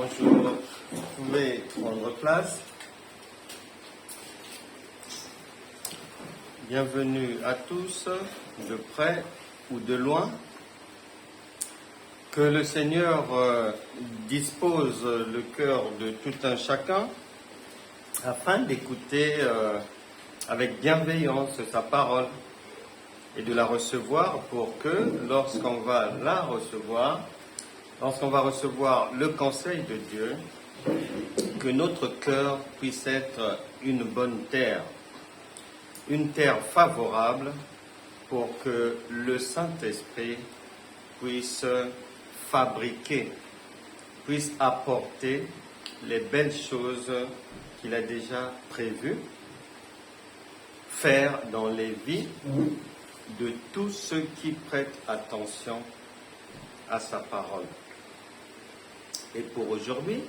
Bonjour, vous pouvez prendre place. Bienvenue à tous, de près ou de loin. Que le Seigneur dispose le cœur de tout un chacun afin d'écouter avec bienveillance sa parole et de la recevoir pour que lorsqu'on va la recevoir, lorsqu'on va recevoir le conseil de Dieu, que notre cœur puisse être une bonne terre, une terre favorable pour que le Saint-Esprit puisse fabriquer, puisse apporter les belles choses qu'il a déjà prévues, faire dans les vies de tous ceux qui prêtent attention à sa parole. Et pour aujourd'hui,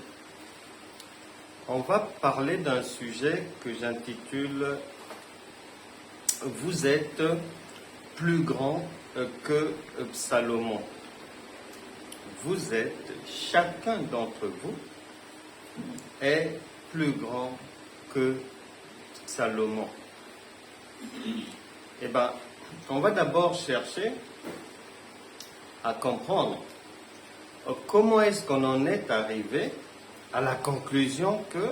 on va parler d'un sujet que j'intitule « Vous êtes plus grand que Salomon ». Vous êtes, chacun d'entre vous est plus grand que Salomon. Eh bien, on va d'abord chercher à comprendre comment est-ce qu'on en est arrivé à la conclusion que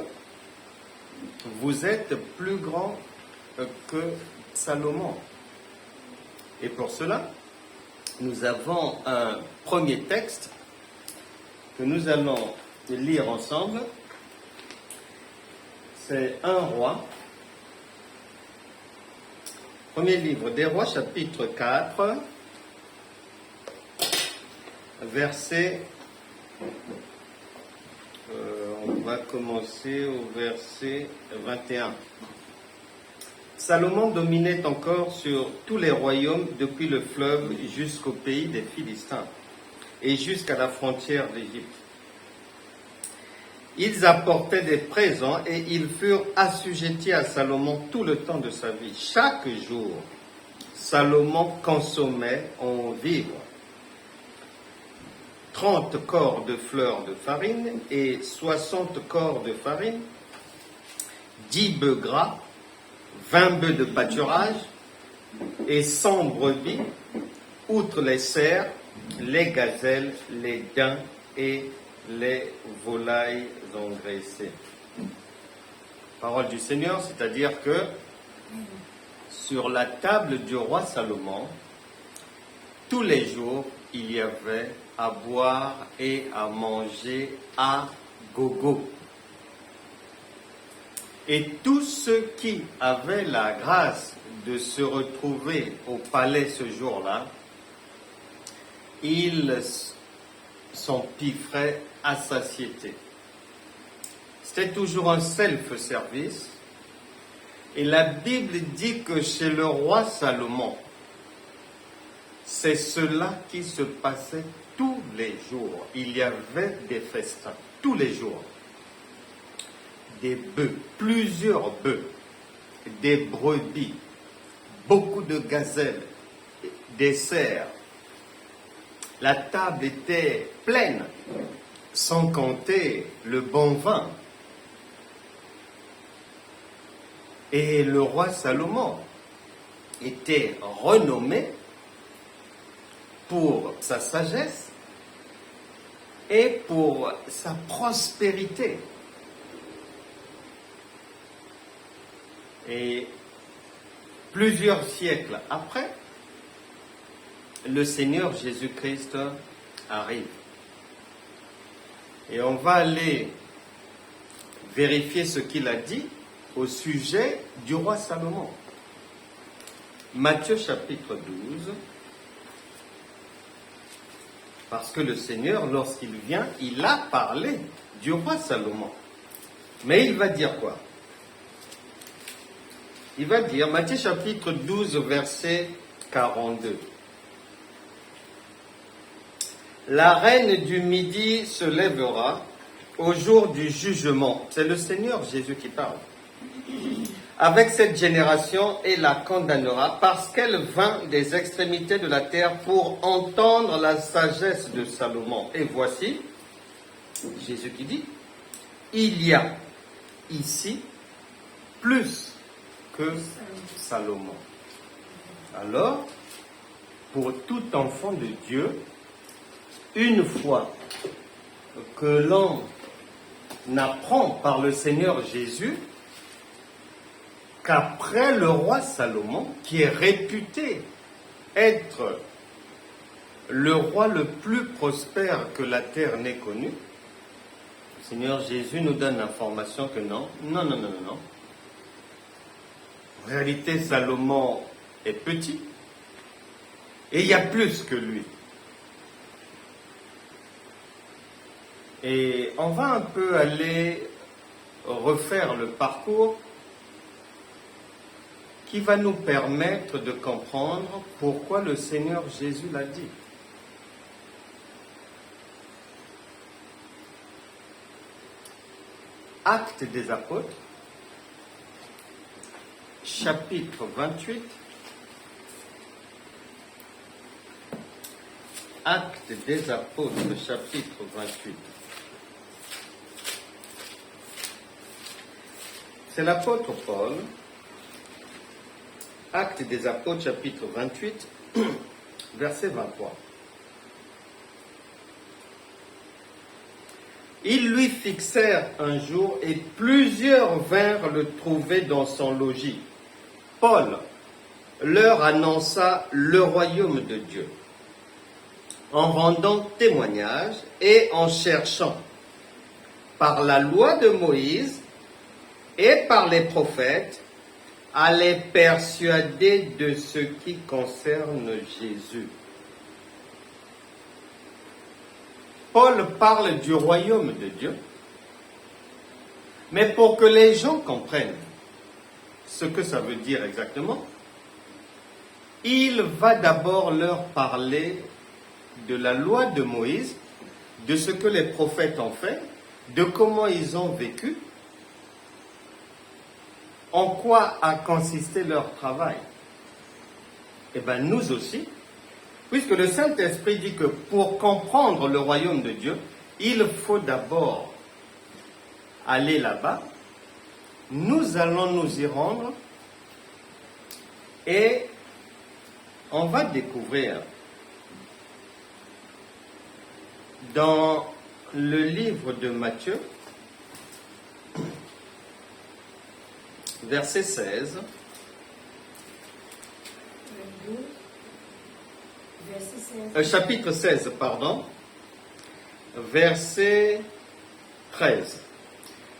vous êtes plus grand que Salomon. Et pour cela, nous avons un premier texte que nous allons lire ensemble. C'est 1 Roi. Premier livre des Rois, chapitre 4, verset... on va commencer au verset 21. Salomon dominait encore sur tous les royaumes depuis le fleuve jusqu'au pays des Philistins et jusqu'à la frontière d'Égypte. Ils apportaient des présents et ils furent assujettis à Salomon tout le temps de sa vie. Chaque jour, Salomon consommait en vivres 30 corps de fleurs de farine et 60 corps de farine, 10 bœufs gras, 20 bœufs de pâturage et 100 brebis, outre les cerfs, les gazelles, les daims et les volailles engraissées. Parole du Seigneur, c'est-à-dire que sur la table du roi Salomon, tous les jours, il y avait à boire et à manger à gogo. Et tous ceux qui avaient la grâce de se retrouver au palais ce jour-là, ils s'empiffraient à satiété. C'était toujours un self-service. Et la Bible dit que chez le roi Salomon, c'est cela qui se passait tous les jours. Il y avait des festins, tous les jours. Des bœufs, plusieurs bœufs, des brebis, beaucoup de gazelles, des cerfs. La table était pleine, sans compter le bon vin. Et le roi Salomon était renommé pour sa sagesse et pour sa prospérité. Et plusieurs siècles après, le Seigneur Jésus-Christ arrive. Et on va aller vérifier ce qu'il a dit au sujet du roi Salomon. Matthieu chapitre 12. Parce que le Seigneur, lorsqu'il vient, il a parlé du roi Salomon. Mais il va dire quoi? Il va dire, Matthieu chapitre 12, verset 42. La reine du Midi se lèvera au jour du jugement. C'est le Seigneur Jésus qui parle. Avec cette génération et la condamnera parce qu'elle vint des extrémités de la terre pour entendre la sagesse de Salomon. Et voici, Jésus qui dit, il y a ici plus que Salomon. Alors, pour tout enfant de Dieu, une fois que l'on apprend par le Seigneur Jésus qu'après le roi Salomon, qui est réputé être le roi le plus prospère que la terre n'ait connu, le Seigneur Jésus nous donne l'information que non. En réalité, Salomon est petit et il y a plus que lui. Et on va un peu aller refaire le parcours qui va nous permettre de comprendre pourquoi le Seigneur Jésus l'a dit. Actes des Apôtres, chapitre 28. Actes des Apôtres, chapitre 28. C'est l'apôtre Paul. Actes des Apôtres, chapitre 28, verset 23. Ils lui fixèrent un jour et plusieurs vinrent le trouver dans son logis. Paul leur annonça le royaume de Dieu en rendant témoignage et en cherchant par la loi de Moïse et par les prophètes à les persuader de ce qui concerne Jésus. Paul parle du royaume de Dieu, mais pour que les gens comprennent ce que ça veut dire exactement, il va d'abord leur parler de la loi de Moïse, de ce que les prophètes ont fait, de comment ils ont vécu, en quoi a consisté leur travail. Eh bien, nous aussi, puisque le Saint-Esprit dit que pour comprendre le royaume de Dieu, il faut d'abord aller là-bas. Nous allons nous y rendre et on va découvrir dans le livre de Matthieu, verset 16, chapitre 16, pardon, verset 13.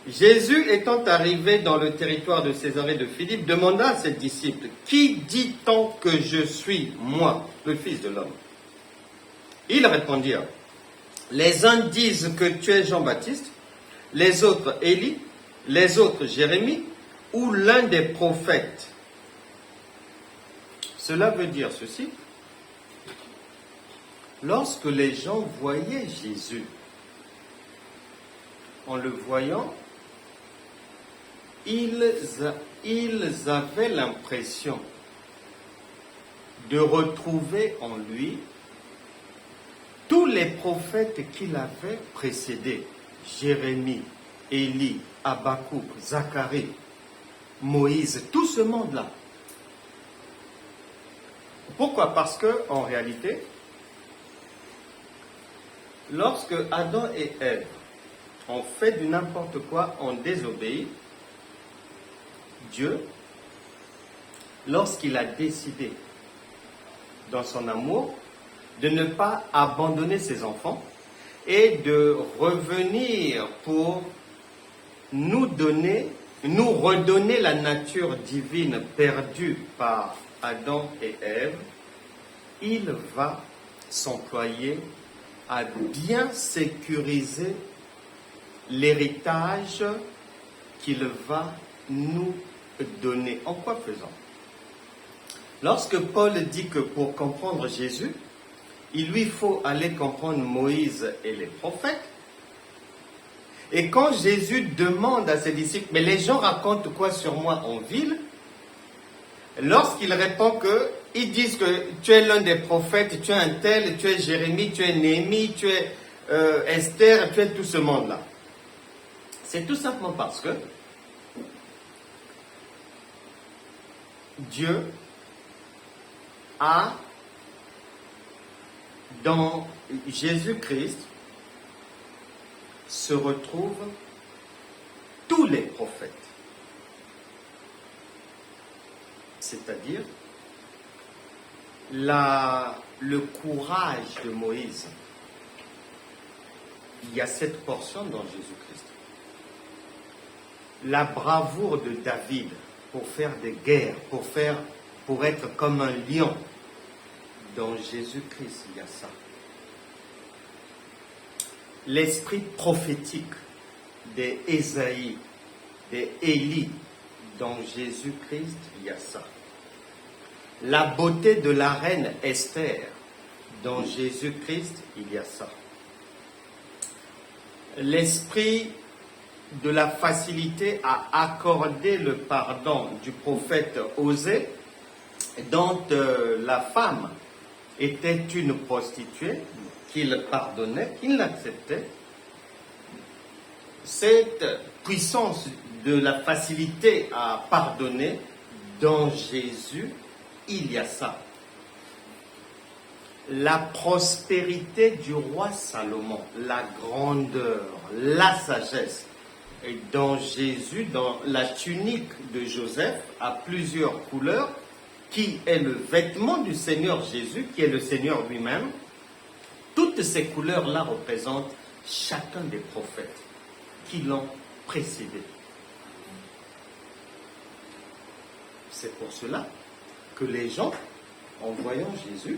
Jésus étant arrivé dans le territoire de Césarée de Philippe, demanda à ses disciples, « Qui dit-on que je suis, moi, le Fils de l'homme » Ils répondirent, « Les uns disent que tu es Jean-Baptiste, les autres Élie, les autres Jérémie, ou l'un des prophètes. » Cela veut dire ceci. Lorsque les gens voyaient Jésus, en le voyant, ils avaient l'impression de retrouver en lui tous les prophètes qui l'avaient précédé. Jérémie, Élie, Habakkuk, Zacharie, Moïse, tout ce monde-là. Pourquoi? Parce que, en réalité, lorsque Adam et Ève ont fait du n'importe quoi, ont désobéi, Dieu, lorsqu'il a décidé, dans son amour, de ne pas abandonner ses enfants et de revenir pour nous redonner la nature divine perdue par Adam et Ève, il va s'employer à bien sécuriser l'héritage qu'il va nous donner. En quoi faisant? Lorsque Paul dit que pour comprendre Jésus, il lui faut aller comprendre Moïse et les prophètes, et quand Jésus demande à ses disciples, mais les gens racontent quoi sur moi en ville? Lorsqu'il répond que, ils disent que tu es l'un des prophètes, tu es un tel, tu es Jérémie, tu es Néhémie, tu es Esther, tu es tout ce monde-là. C'est tout simplement parce que Dieu a, dans Jésus-Christ, se retrouvent tous les prophètes. C'est-à-dire le courage de Moïse. Il y a cette portion dans Jésus-Christ. La bravoure de David pour faire des guerres, pour être comme un lion. Dans Jésus-Christ, il y a ça. L'esprit prophétique des Ésaïe, des Élie, dans Jésus-Christ, il y a ça. La beauté de la reine Esther, dans Jésus-Christ, il y a ça. L'esprit de la facilité à accorder le pardon du prophète Osée, dont la femme était une prostituée, qu'il pardonnait, qu'il l'acceptait. Cette puissance de la facilité à pardonner, dans Jésus, il y a ça. La prospérité du roi Salomon, la grandeur, la sagesse. Et dans Jésus, dans la tunique de Joseph, à plusieurs couleurs, qui est le vêtement du Seigneur Jésus, qui est le Seigneur lui-même, toutes ces couleurs-là représentent chacun des prophètes qui l'ont précédé. C'est pour cela que les gens, en voyant Jésus,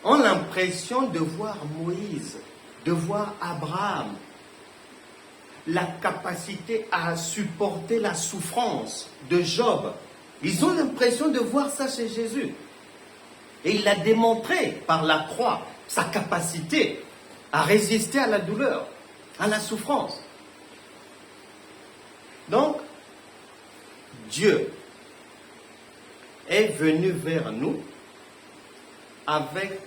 ont l'impression de voir Moïse, de voir Abraham, la capacité à supporter la souffrance de Job. Ils ont l'impression de voir ça chez Jésus. Et il a démontré par la croix sa capacité à résister à la douleur, à la souffrance. Donc, Dieu est venu vers nous avec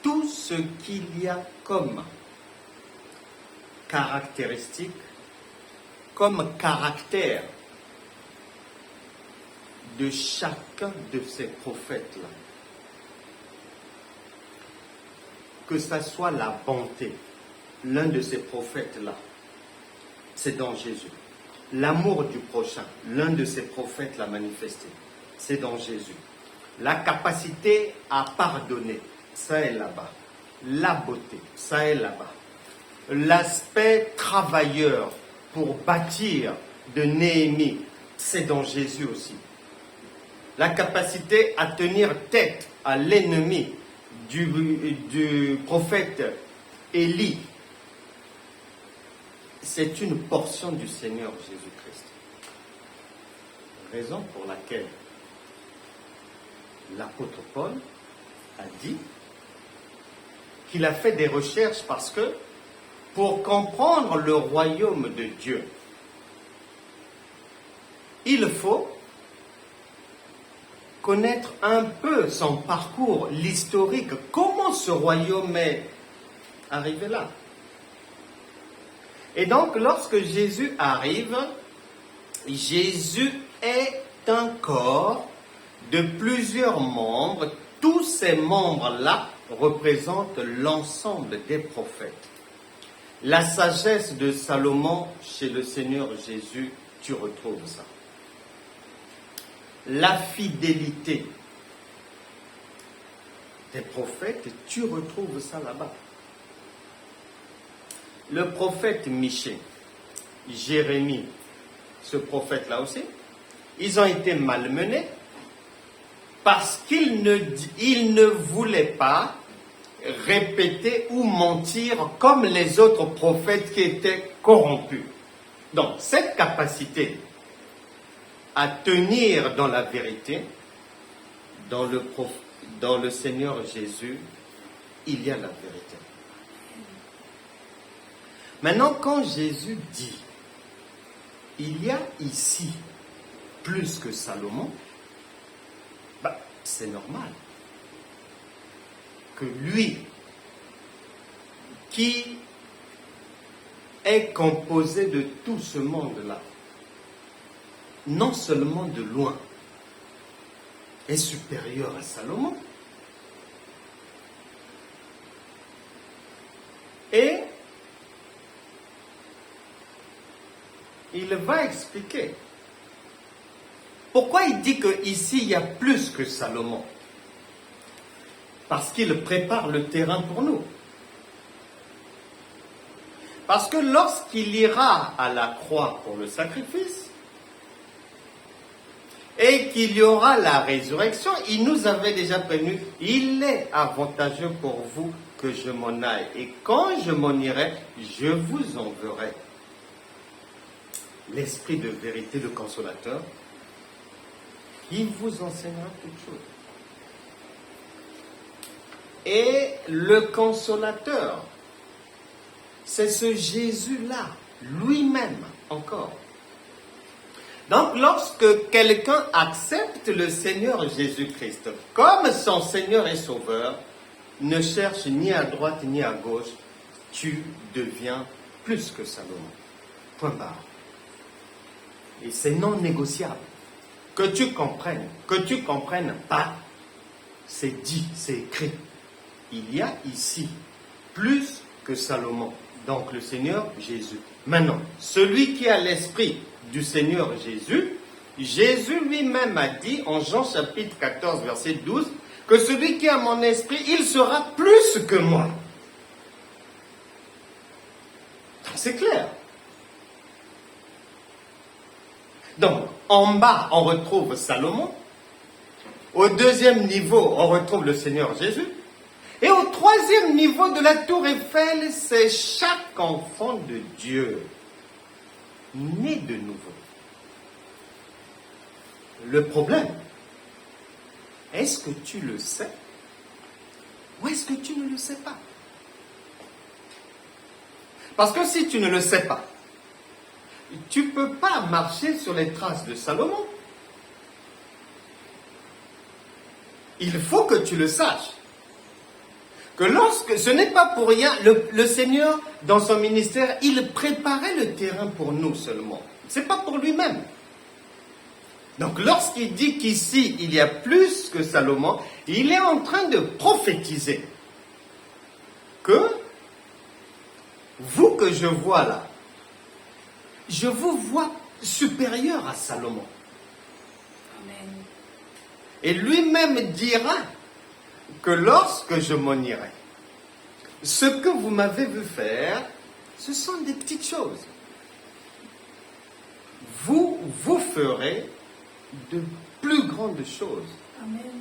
tout ce qu'il y a comme caractéristique, comme caractère de chacun de ces prophètes-là. Que ça soit la bonté, l'un de ces prophètes-là, c'est dans Jésus. L'amour du prochain, l'un de ces prophètes l'a manifesté, c'est dans Jésus. La capacité à pardonner, ça est là-bas. La beauté, ça est là-bas. L'aspect travailleur pour bâtir de Néhémie, c'est dans Jésus aussi. La capacité à tenir tête à l'ennemi du prophète Élie, c'est une portion du Seigneur Jésus-Christ. Raison pour laquelle l'apôtre Paul a dit qu'il a fait des recherches parce que pour comprendre le royaume de Dieu, il faut connaître un peu son parcours, l'historique, comment ce royaume est arrivé là. Et donc, lorsque Jésus arrive, Jésus est un corps de plusieurs membres. Tous ces membres-là représentent l'ensemble des prophètes. La sagesse de Salomon chez le Seigneur Jésus, tu retrouves ça. La fidélité des prophètes, tu retrouves ça là-bas. Le prophète Michée, Jérémie, ce prophète-là aussi, ils ont été malmenés parce qu'ils ne voulaient pas répéter ou mentir comme les autres prophètes qui étaient corrompus. Donc, cette capacité à tenir dans la vérité, dans le Seigneur Jésus, il y a la vérité. Maintenant, quand Jésus dit, il y a ici plus que Salomon, c'est normal que lui, qui est composé de tout ce monde-là, non seulement de loin, est supérieur à Salomon. Et il va expliquer pourquoi il dit qu'ici il y a plus que Salomon. Parce qu'il prépare le terrain pour nous. Parce que lorsqu'il ira à la croix pour le sacrifice, et qu'il y aura la résurrection, il nous avait déjà prévenu, il est avantageux pour vous que je m'en aille. Et quand je m'en irai, je vous enverrai l'Esprit de vérité, le Consolateur, qui vous enseignera toutes choses. Et le Consolateur, c'est ce Jésus-là, lui-même encore. Donc, lorsque quelqu'un accepte le Seigneur Jésus-Christ comme son Seigneur et Sauveur, ne cherche ni à droite ni à gauche, tu deviens plus que Salomon. Point barre. Et c'est non négociable. Que tu comprennes pas, c'est dit, c'est écrit. Il y a ici plus que Salomon. Donc le Seigneur Jésus. Maintenant, celui qui a l'esprit du Seigneur Jésus, Jésus lui-même a dit en Jean chapitre 14, verset 12, que celui qui a mon esprit, il sera plus que moi. C'est clair. Donc, en bas, on retrouve Salomon. Au deuxième niveau, on retrouve le Seigneur Jésus. Et au troisième niveau de la tour Eiffel, c'est chaque enfant de Dieu, né de nouveau. Le problème, est-ce que tu le sais ou est-ce que tu ne le sais pas? Parce que si tu ne le sais pas, tu ne peux pas marcher sur les traces de Salomon. Il faut que tu le saches. Que lorsque, ce n'est pas pour rien, le Seigneur, dans son ministère, il préparait le terrain pour nous seulement. Ce n'est pas pour lui-même. Donc lorsqu'il dit qu'ici, il y a plus que Salomon, il est en train de prophétiser que vous que je vois là, je vous vois supérieur à Salomon. Amen. Et lui-même dira que lorsque je m'en irai, ce que vous m'avez vu faire, ce sont des petites choses. Vous ferez de plus grandes choses. Amen.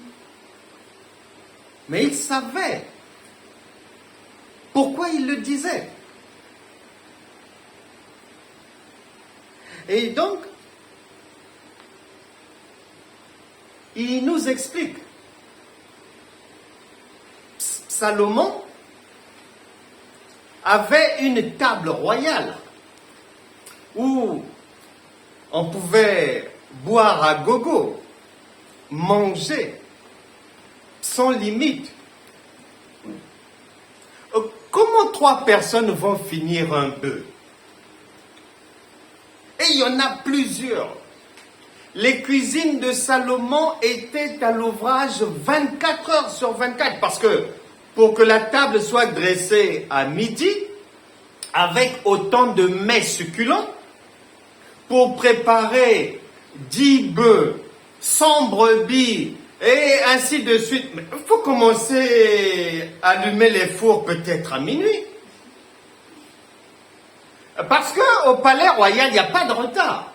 Mais il savait pourquoi il le disait. Et donc, il nous explique. Salomon avait une table royale où on pouvait boire à gogo, manger sans limite. Comment 3 personnes vont finir un bœuf? Et il y en a plusieurs. Les cuisines de Salomon étaient à l'ouvrage 24 heures sur 24 parce que pour que la table soit dressée à midi, avec autant de mets succulents, pour préparer 10 bœufs, 100 brebis, et ainsi de suite. Mais il faut commencer à allumer les fours peut-être à minuit. Parce qu'au palais royal, il n'y a pas de retard.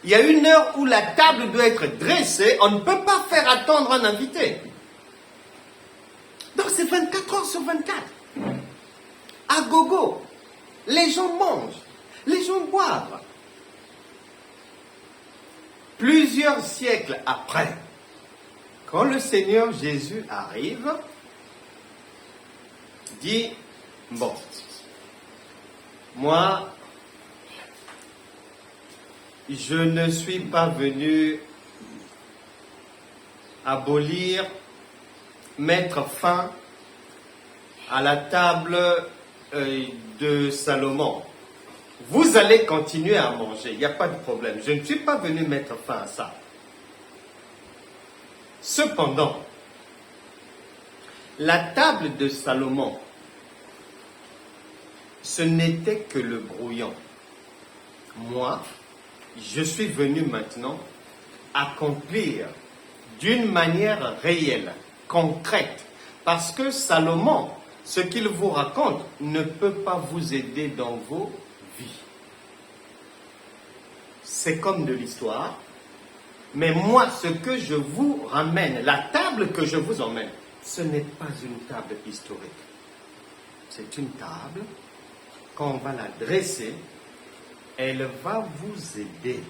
Il y a une heure où la table doit être dressée, on ne peut pas faire attendre un invité. Donc c'est 24 heures sur 24. À gogo. Les gens mangent. Les gens boivent. Plusieurs siècles après, quand le Seigneur Jésus arrive, dit, bon, moi, je ne suis pas venu abolir, mettre fin à la table de Salomon, vous allez continuer à manger, il n'y a pas de problème. Je ne suis pas venu mettre fin à ça. Cependant, la table de Salomon, ce n'était que le brouillon. Moi, je suis venu maintenant accomplir d'une manière réelle, concrète, parce que Salomon, ce qu'il vous raconte, ne peut pas vous aider dans vos vies. C'est comme de l'histoire, mais moi, ce que je vous ramène, la table que je vous emmène, ce n'est pas une table historique. C'est une table, quand on va la dresser, elle va vous aider.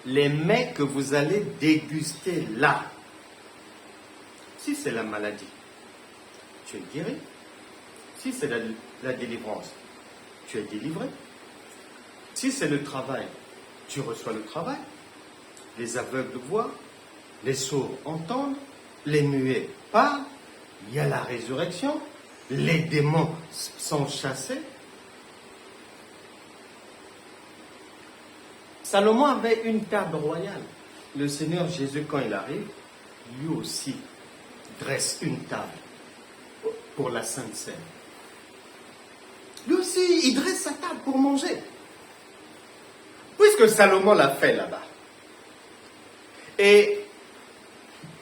Les mets que vous allez déguster là, si c'est la maladie, tu es guéri. Si c'est la délivrance, tu es délivré. Si c'est le travail, tu reçois le travail. Les aveugles voient, les sourds entendent, les muets parlent, il y a la résurrection, les démons sont chassés. Salomon avait une table royale. Le Seigneur Jésus, quand il arrive, lui aussi dresse une table pour la Sainte Seine. Lui aussi, il dresse sa table pour manger. Puisque Salomon l'a fait là-bas. Et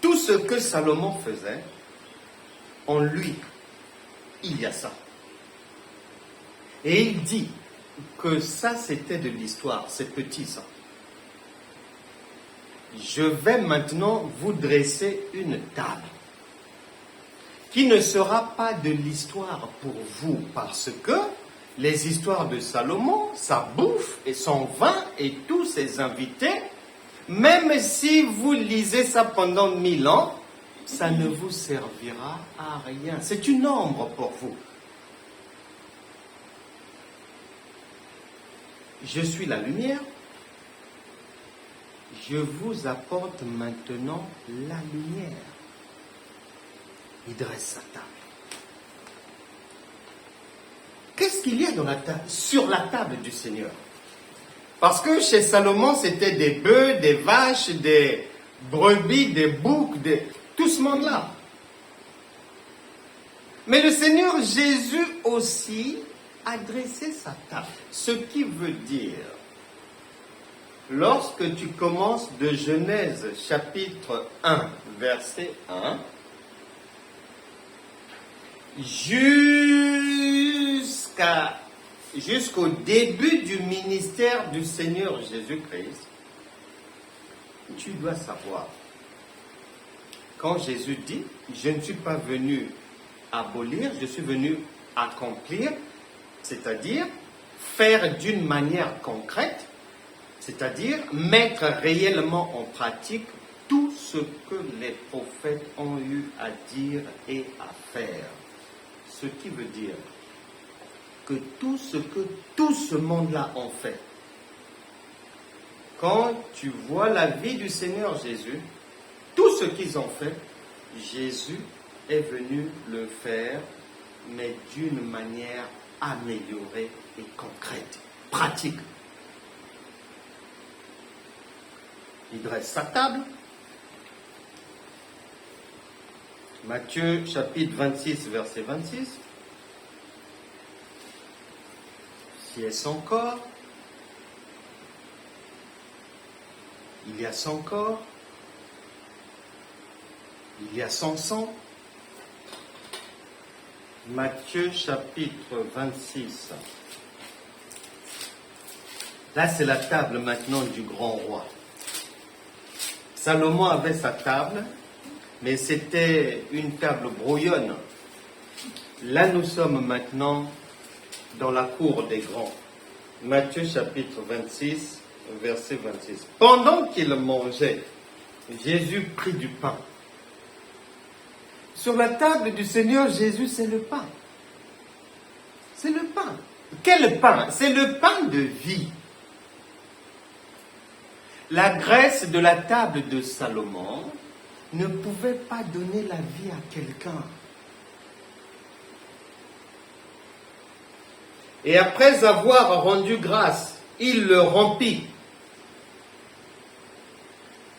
tout ce que Salomon faisait, en lui, il y a ça. Et il dit que ça, c'était de l'histoire, c'est petit ça. Je vais maintenant vous dresser une table qui ne sera pas de l'histoire pour vous, parce que les histoires de Salomon, sa bouffe et son vin et tous ses invités, même si vous lisez ça pendant 1000 ans, ça ne vous servira à rien. C'est une ombre pour vous. Je suis la lumière. Je vous apporte maintenant la lumière. Il dresse sa table. Qu'est-ce qu'il y a dans la table, sur la table du Seigneur? Parce que chez Salomon, c'était des bœufs, des vaches, des brebis, des boucs, tout ce monde-là. Mais le Seigneur Jésus aussi a dressé sa table. Ce qui veut dire, lorsque tu commences de Genèse chapitre 1, verset 1, jusqu'au début du ministère du Seigneur Jésus-Christ, tu dois savoir, quand Jésus dit, je ne suis pas venu abolir, je suis venu accomplir, c'est-à-dire faire d'une manière concrète, c'est-à-dire mettre réellement en pratique tout ce que les prophètes ont eu à dire et à faire. Ce qui veut dire que tout ce que tout ce monde-là ont fait, quand tu vois la vie du Seigneur Jésus, tout ce qu'ils ont fait, Jésus est venu le faire, mais d'une manière améliorée et concrète, pratique. Il dresse sa table. Matthieu chapitre 26, verset 26. Qui est son corps. Il y a son corps. Il y a son sang. Matthieu chapitre 26. Là, c'est la table maintenant du grand roi. Salomon avait sa table, mais c'était une table brouillonne. Là, nous sommes maintenant dans la cour des grands. Matthieu chapitre 26, verset 26. Pendant qu'il mangeait, Jésus prit du pain. Sur la table du Seigneur Jésus, c'est le pain. C'est le pain. Quel pain? C'est le pain de vie. La graisse de la table de Salomon ne pouvait pas donner la vie à quelqu'un. Et après avoir rendu grâce, il le rompit.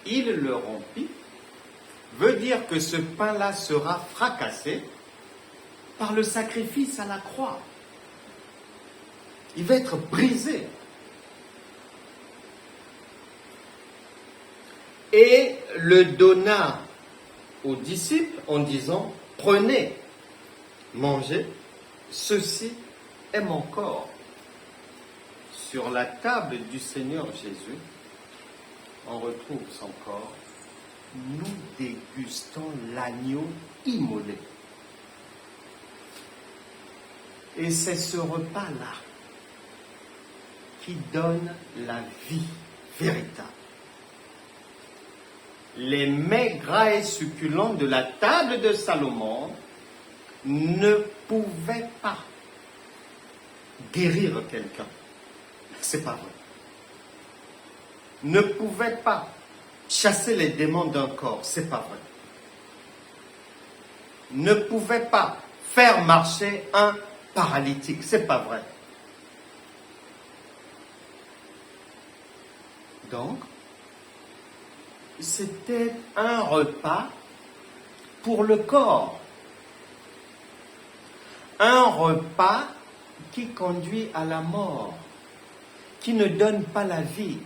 Il le rompit veut dire que ce pain-là sera fracassé par le sacrifice à la croix. Il va être brisé. Et le donna aux disciples en disant, prenez, mangez, ceci est mon corps. Sur la table du Seigneur Jésus, on retrouve son corps. Nous dégustons l'agneau immolé. Et c'est ce repas-là qui donne la vie véritable. Les mets gras et succulents de la table de Salomon ne pouvaient pas guérir quelqu'un. C'est pas vrai. Ne pouvaient pas chasser les démons d'un corps. C'est pas vrai. Ne pouvaient pas faire marcher un paralytique. C'est pas vrai. Donc, c'était un repas pour le corps. Un repas qui conduit à la mort, qui ne donne pas la vie.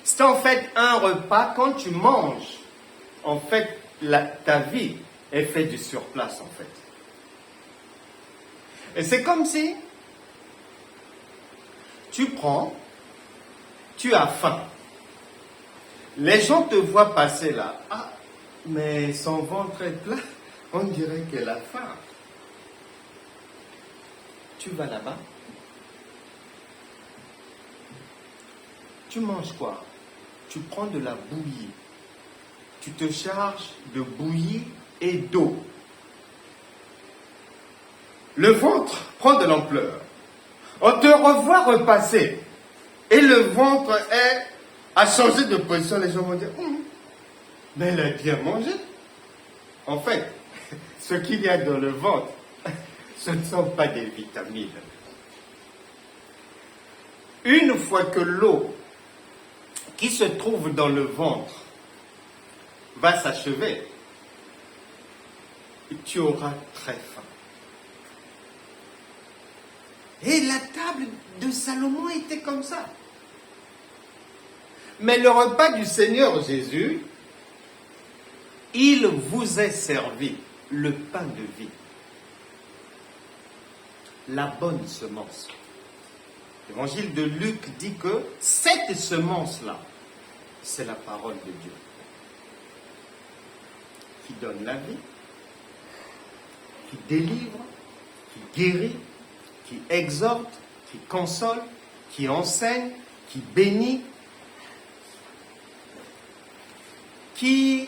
C'est en fait un repas, quand tu manges, en fait, ta vie est faite du surplace, en fait. Et c'est comme si tu prends, tu as faim. Les gens te voient passer là. Ah, mais son ventre est plein. On dirait qu'elle a faim. Tu vas là-bas. Tu manges quoi? Tu prends de la bouillie. Tu te charges de bouillie et d'eau. Le ventre prend de l'ampleur. On te revoit repasser. Et le ventre a changé de position. Les gens vont dire, mais elle a bien mangé. En fait, ce qu'il y a dans le ventre, ce ne sont pas des vitamines. Une fois que l'eau qui se trouve dans le ventre va s'achever, tu auras très faim. Et la table de Salomon était comme ça. Mais le repas du Seigneur Jésus, il vous est servi le pain de vie, la bonne semence. L'évangile de Luc dit que cette semence-là, c'est la parole de Dieu qui donne la vie, qui délivre, qui guérit, qui exhorte, qui console, qui enseigne, qui bénit, qui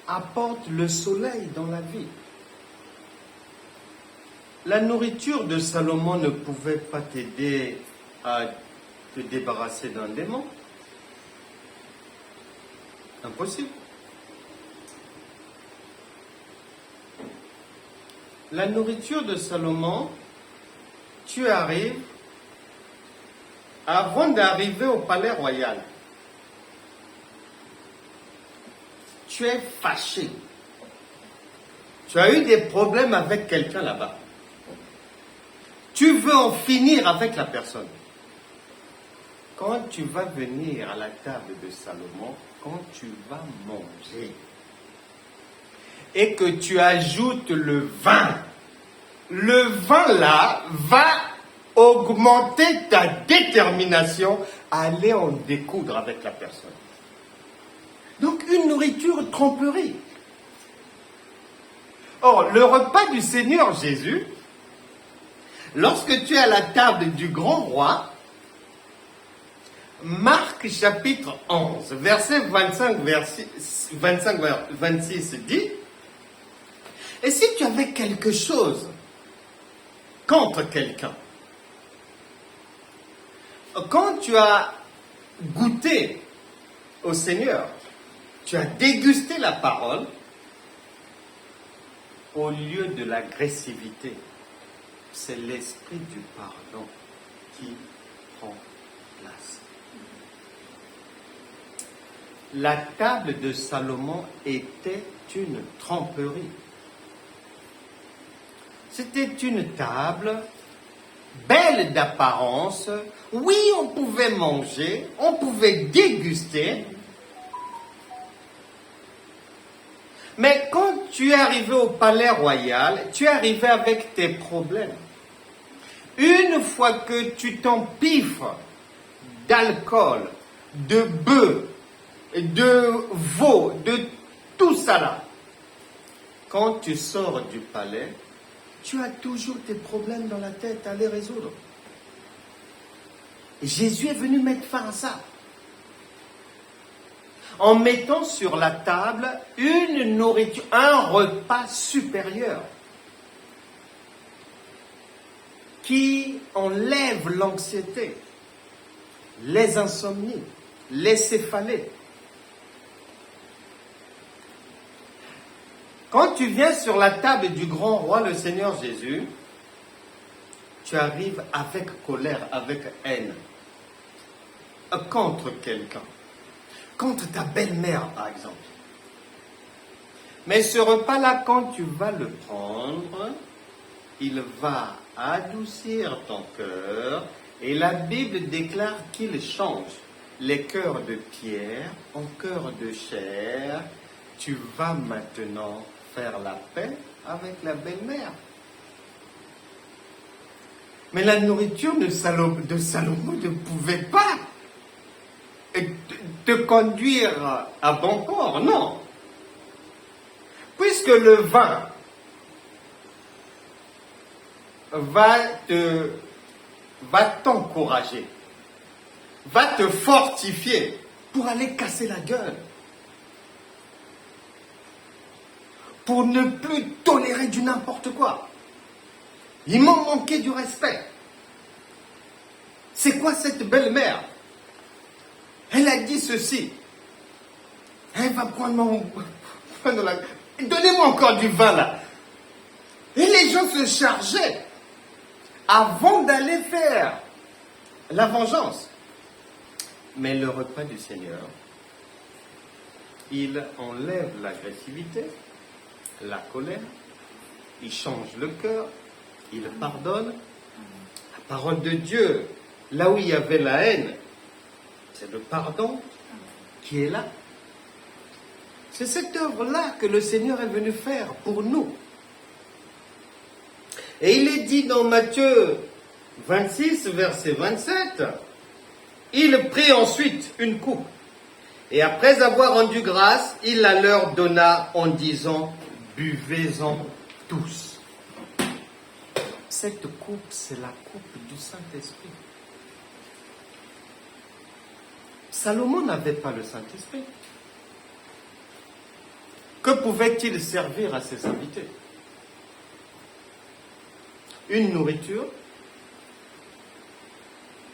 apporte le soleil dans la vie. La nourriture de Salomon ne pouvait pas t'aider à te débarrasser d'un démon. Impossible. La nourriture de Salomon, tu arrives, avant d'arriver au palais royal, tu es fâché. Tu as eu des problèmes avec quelqu'un là-bas. Tu veux en finir avec la personne. Quand tu vas venir à la table de Salomon, quand tu vas manger, et que tu ajoutes le vin là va augmenter ta détermination à aller en découdre avec la personne. Donc une nourriture tromperie. Or, le repas du Seigneur Jésus, lorsque tu es à la table du grand roi, Marc chapitre 11, verset 25-26 dit, et si tu avais quelque chose contre quelqu'un, quand tu as goûté au Seigneur, tu as dégusté la parole, au lieu de l'agressivité, c'est l'esprit du pardon qui prend place. La table de Salomon était une tromperie. C'était une table belle d'apparence. Oui, on pouvait manger, on pouvait déguster. Mais quand tu es arrivé au palais royal, tu es arrivé avec tes problèmes. Une fois que tu t'empiffres d'alcool, de bœuf, de veau, de tout ça là, quand tu sors du palais, tu as toujours tes problèmes dans la tête à les résoudre. Jésus est venu mettre fin à ça. En mettant sur la table une nourriture, un repas supérieur qui enlève l'anxiété, les insomnies, les céphalées. Quand tu viens sur la table du grand roi, le Seigneur Jésus, tu arrives avec colère, avec haine, contre quelqu'un, contre ta belle-mère par exemple. Mais ce repas-là, quand tu vas le prendre, il va adoucir ton cœur, et la Bible déclare qu'il change les cœurs de pierre en cœurs de chair. Tu vas maintenant faire la paix avec la belle-mère. Mais la nourriture de Salomon ne pouvait pas te conduire à bon port, non. Puisque le vin va t'encourager, va te fortifier pour aller casser la gueule, pour ne plus tolérer du n'importe quoi. Ils m'ont manqué du respect. C'est quoi cette belle-mère? Elle a dit ceci. Elle va prendre Donnez-moi encore du vin là. Et les gens se chargeaient avant d'aller faire la vengeance. Mais le repas du Seigneur, il enlève l'agressivité, la colère, il change le cœur, il pardonne. La parole de Dieu, là où il y avait la haine, c'est le pardon qui est là. C'est cette œuvre-là que le Seigneur est venu faire pour nous. Et il est dit dans Matthieu 26, verset 27, il prit ensuite une coupe, et après avoir rendu grâce, il la leur donna en disant, buvez-en tous. Cette coupe, c'est la coupe du Saint-Esprit. Salomon n'avait pas le Saint-Esprit. Que pouvait-il servir à ses invités? Une nourriture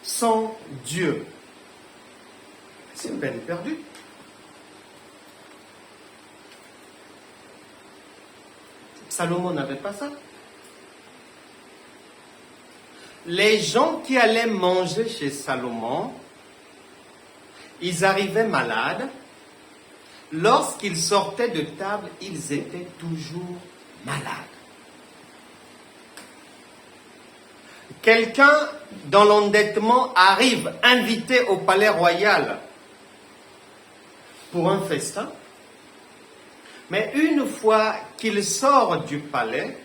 sans Dieu. C'est peine perdue. Salomon n'avait pas ça. Les gens qui allaient manger chez Salomon, ils arrivaient malades. Lorsqu'ils sortaient de table, ils étaient toujours malades. Quelqu'un dans l'endettement arrive invité au palais royal pour un festin, mais une fois qu'il sort du palais,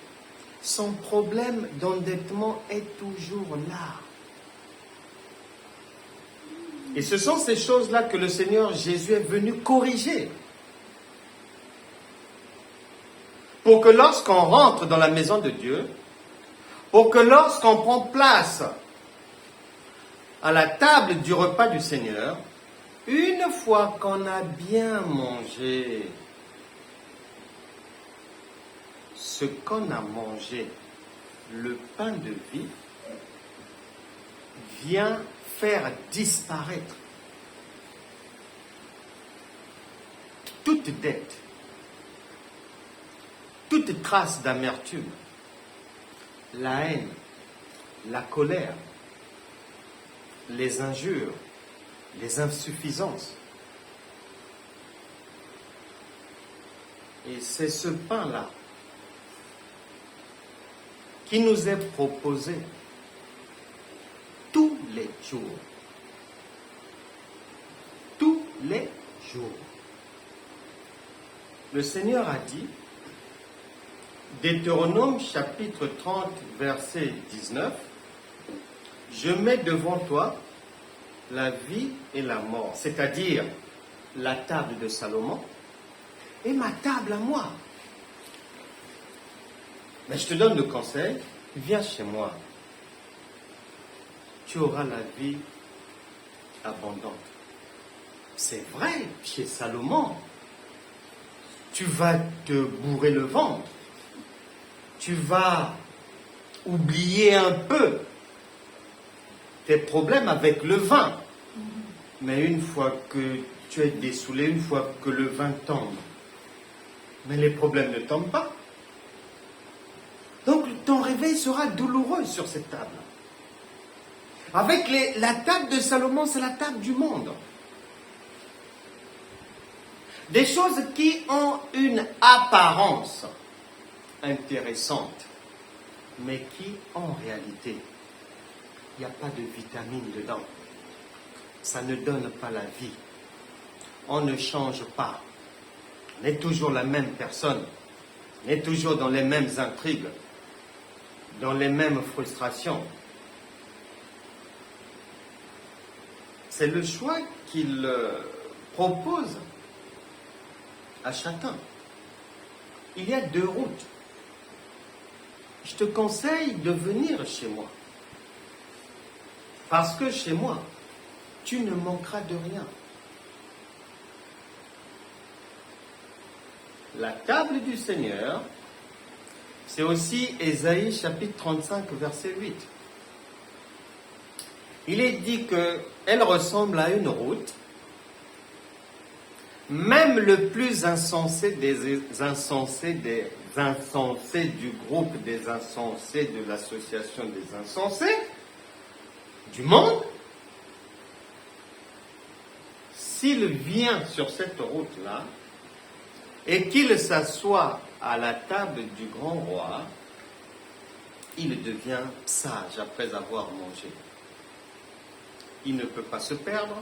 son problème d'endettement est toujours là. Et ce sont ces choses-là que le Seigneur Jésus est venu corriger. Pour que lorsqu'on rentre dans la maison de Dieu, pour que lorsqu'on prend place à la table du repas du Seigneur, une fois qu'on a bien mangé ce qu'on a mangé, le pain de vie vient faire disparaître toute dette, toute trace d'amertume, la haine, la colère, les injures, les insuffisances. Et c'est ce pain-là qui nous est proposé tous les jours. Tous les jours. Le Seigneur a dit, Deutéronome chapitre 30, verset 19, « Je mets devant toi la vie et la mort, c'est-à-dire la table de Salomon et ma table à moi. Mais je te donne le conseil, viens chez moi. Tu auras la vie abondante. » C'est vrai, chez Salomon, tu vas te bourrer le ventre. Tu vas oublier un peu tes problèmes avec le vin. Mais une fois que tu es dessoulé, une fois que le vin tombe, mais les problèmes ne tombent pas. Donc ton réveil sera douloureux sur cette table. Avec la table de Salomon, c'est la table du monde. Des choses qui ont une apparence intéressante, mais qui, en réalité, il n'y a pas de vitamine dedans. Ça ne donne pas la vie. On ne change pas. On est toujours la même personne. On est toujours dans les mêmes intrigues, dans les mêmes frustrations. C'est le choix qu'il propose à chacun. Il y a deux routes. Je te conseille de venir chez moi. Parce que chez moi, tu ne manqueras de rien. La table du Seigneur, c'est aussi Ésaïe chapitre 35, verset 8. Il est dit qu'elle ressemble à une route. Même le plus insensé des insensés du groupe des insensés, de l'association des insensés, du monde, s'il vient sur cette route-là et qu'il s'assoit à la table du grand roi, il devient sage après avoir mangé. Il ne peut pas se perdre.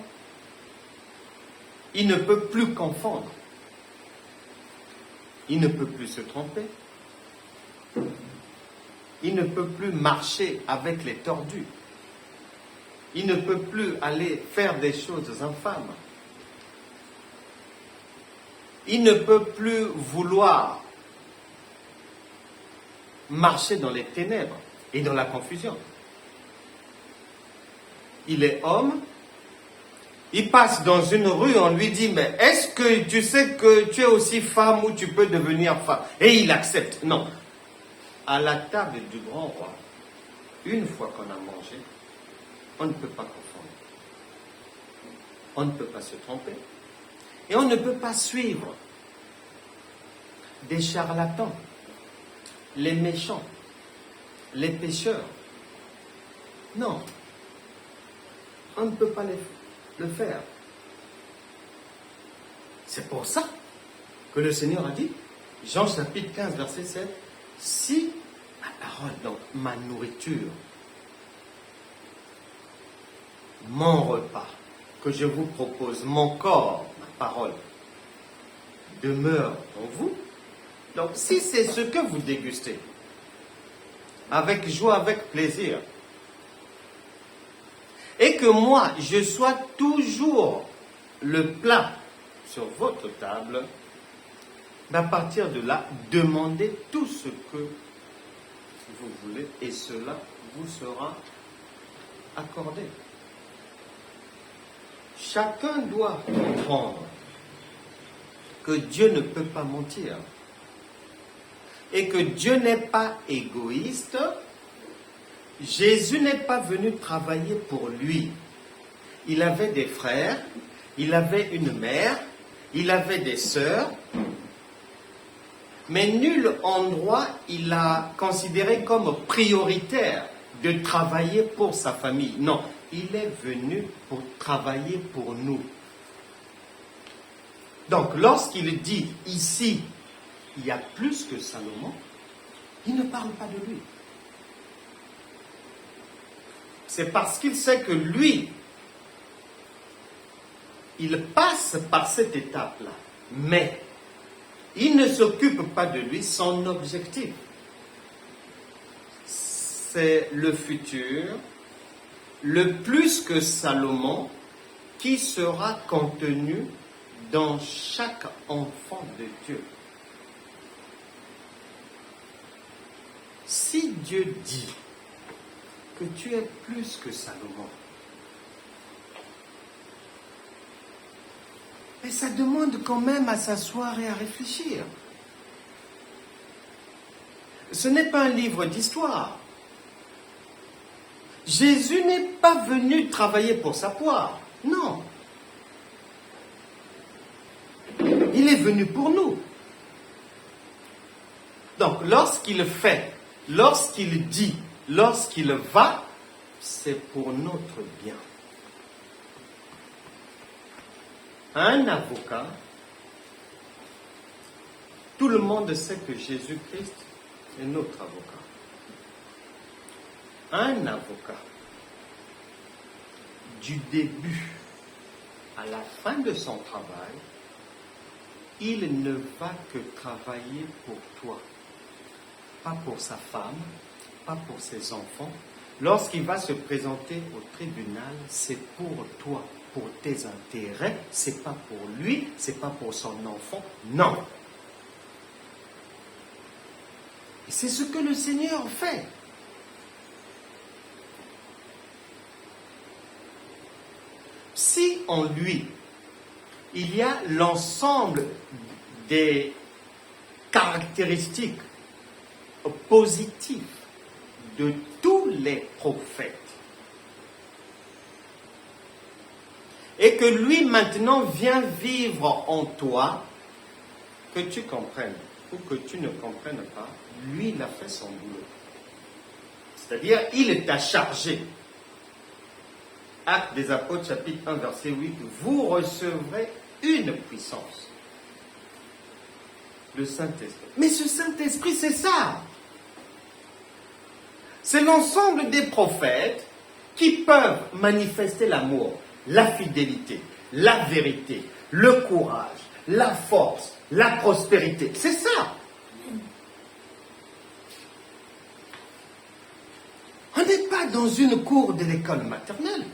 Il ne peut plus confondre. Il ne peut plus se tromper. Il ne peut plus marcher avec les tordus. Il ne peut plus aller faire des choses infâmes. Il ne peut plus vouloir marcher dans les ténèbres et dans la confusion. Il est homme. Il passe dans une rue, on lui dit, mais est-ce que tu sais que tu es aussi femme ou tu peux devenir femme? Et il accepte. Non. À la table du grand roi, une fois qu'on a mangé, on ne peut pas confondre. On ne peut pas se tromper. Et on ne peut pas suivre des charlatans, les méchants, les pécheurs. Non. On ne peut pas le faire. C'est pour ça que le Seigneur a dit, Jean chapitre 15, verset 7, si ma parole, donc ma nourriture, mon repas que je vous propose, mon corps, ma parole, demeure en vous, donc si c'est ce que vous dégustez, avec joie, avec plaisir, et que moi, je sois toujours le plat sur votre table, à partir de là, demandez tout ce que vous voulez et cela vous sera accordé. Chacun doit comprendre que Dieu ne peut pas mentir et que Dieu n'est pas égoïste. Jésus n'est pas venu travailler pour lui. Il avait des frères, il avait une mère, il avait des sœurs. Mais nul endroit il a considéré comme prioritaire de travailler pour sa famille. Non, il est venu pour travailler pour nous. Donc, lorsqu'il dit ici, il y a plus que Salomon, il ne parle pas de lui. C'est parce qu'il sait que lui, il passe par cette étape-là. Mais il ne s'occupe pas de lui. Son objectif, c'est le futur, le plus que Salomon, qui sera contenu dans chaque enfant de Dieu. Si Dieu dit que tu es plus que Salomon, mais ça demande quand même à s'asseoir et à réfléchir. Ce n'est pas un livre d'histoire. Jésus n'est pas venu travailler pour sa poire. Non. Il est venu pour nous. Donc, lorsqu'il fait, lorsqu'il dit, lorsqu'il va, c'est pour notre bien. Un avocat, tout le monde sait que Jésus-Christ est notre avocat. Un avocat, du début à la fin de son travail, il ne va que travailler pour toi, pas pour sa femme, pas pour ses enfants. Lorsqu'il va se présenter au tribunal, c'est pour toi, pour tes intérêts, c'est pas pour lui, c'est pas pour son enfant, non. Et c'est ce que le Seigneur fait. Si en lui, il y a l'ensemble des caractéristiques positives de tous les prophètes, et que lui maintenant vient vivre en toi, que tu comprennes ou que tu ne comprennes pas, lui il a fait son boulot. C'est-à-dire, il t'a chargé. Actes des Apôtres, chapitre 1, verset 8, vous recevrez une puissance. Le Saint-Esprit. Mais ce Saint-Esprit, c'est ça. C'est l'ensemble des prophètes qui peuvent manifester l'amour, la fidélité, la vérité, le courage, la force, la prospérité. C'est ça. On n'est pas dans une cour de l'école maternelle.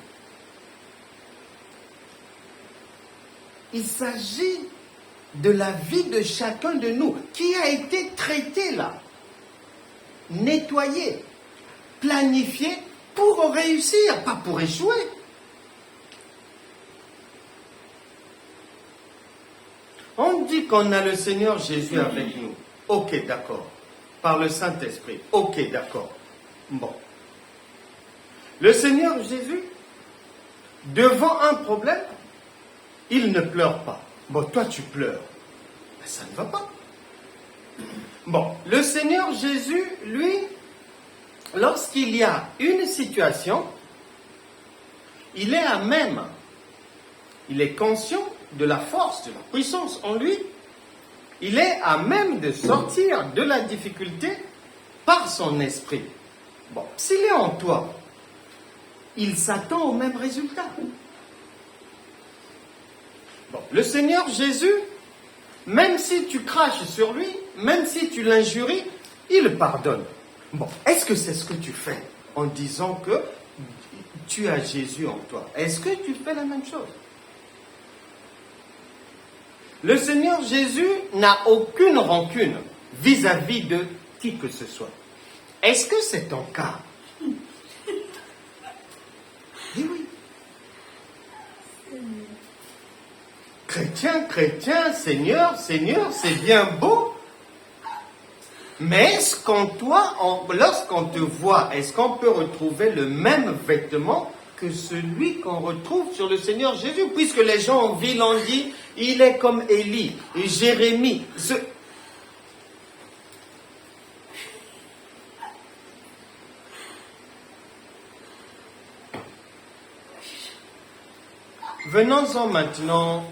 Il s'agit de la vie de chacun de nous qui a été traité là, nettoyé, planifié pour réussir, pas pour échouer. On dit qu'on a le Seigneur Jésus avec nous. Ok, d'accord. Par le Saint-Esprit. Ok, d'accord. Bon. Le Seigneur Jésus, devant un problème, il ne pleure pas. Bon, toi tu pleures. Mais ça ne va pas. Bon, le Seigneur Jésus, lui, lorsqu'il y a une situation, il est à même, il est conscient de la force, de la puissance en lui. Il est à même de sortir de la difficulté par son esprit. Bon, s'il est en toi, il s'attend au même résultat. Bon, le Seigneur Jésus, même si tu craches sur lui, même si tu l'injuries, il pardonne. Bon, est-ce que c'est ce que tu fais en disant que tu as Jésus en toi? Est-ce que tu fais la même chose? Le Seigneur Jésus n'a aucune rancune vis-à-vis de qui que ce soit. Est-ce que c'est ton cas? Eh oui. Chrétien, Seigneur, c'est bien beau. Mais est-ce qu'en toi, lorsqu'on te voit, est-ce qu'on peut retrouver le même vêtement que celui qu'on retrouve sur le Seigneur Jésus? Puisque les gens en ville l'ont dit, il est comme Élie, et Jérémie. Ce... On ne dit pas que Venons-en maintenant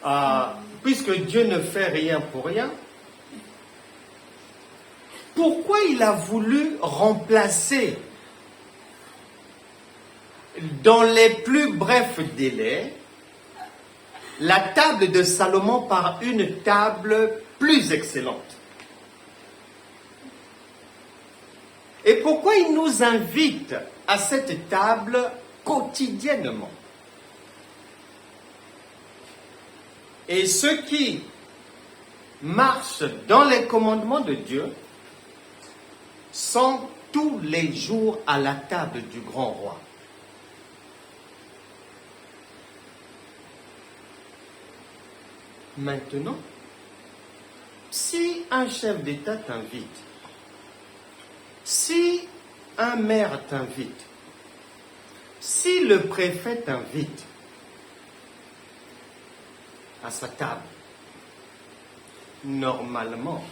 à, puisque Dieu ne fait rien pour rien, pourquoi il a voulu remplacer dans les plus brefs délais la table de Salomon par une table plus excellente? Et pourquoi il nous invite à cette table quotidiennement? Et ceux qui marchent dans les commandements de Dieu sont tous les jours à la table du grand roi. Maintenant, si un chef d'État t'invite, si un maire t'invite, si le préfet t'invite à sa table, normalement,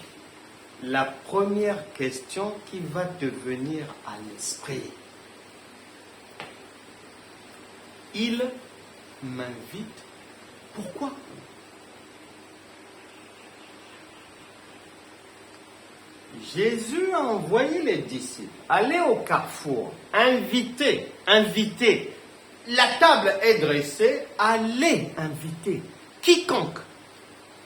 la première question qui va te venir à l'esprit, il m'invite, pourquoi? Jésus a envoyé les disciples aller au carrefour, inviter. La table est dressée, allez inviter. Quiconque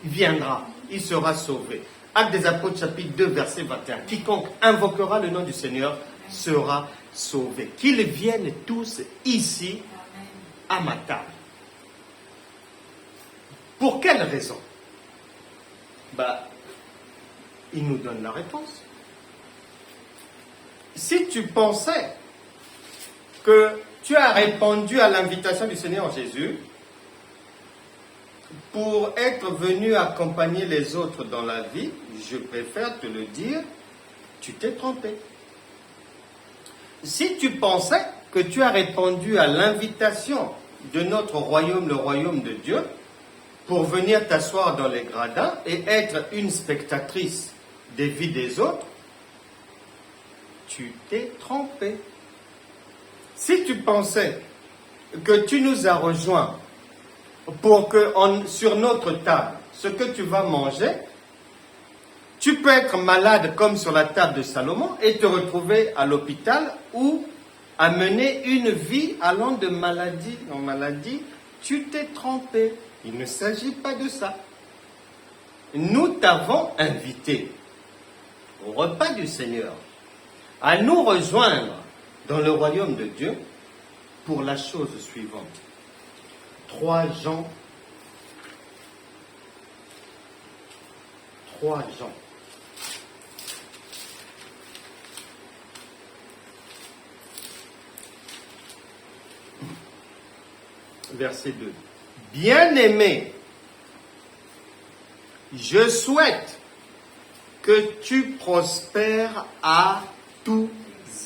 viendra, il sera sauvé. Actes des Apôtres, chapitre 2, verset 21. Quiconque invoquera le nom du Seigneur sera sauvé. Qu'ils viennent tous ici à ma table. Pour quelle raison? Il nous donne la réponse. Si tu pensais que tu as répondu à l'invitation du Seigneur Jésus pour être venu accompagner les autres dans la vie, je préfère te le dire, tu t'es trompé. Si tu pensais que tu as répondu à l'invitation de notre royaume, le royaume de Dieu, pour venir t'asseoir dans les gradins et être une spectatrice des vies des autres, tu t'es trompé. Si tu pensais que tu nous as rejoints pour que sur notre table, ce que tu vas manger, tu peux être malade comme sur la table de Salomon et te retrouver à l'hôpital ou à mener une vie allant de maladie en maladie, tu t'es trompé. Il ne s'agit pas de ça. Nous t'avons invité au repas du Seigneur, à nous rejoindre dans le royaume de Dieu pour la chose suivante. 3 Jean. Verset 2. Bien-aimé, je souhaite que tu prospères à tous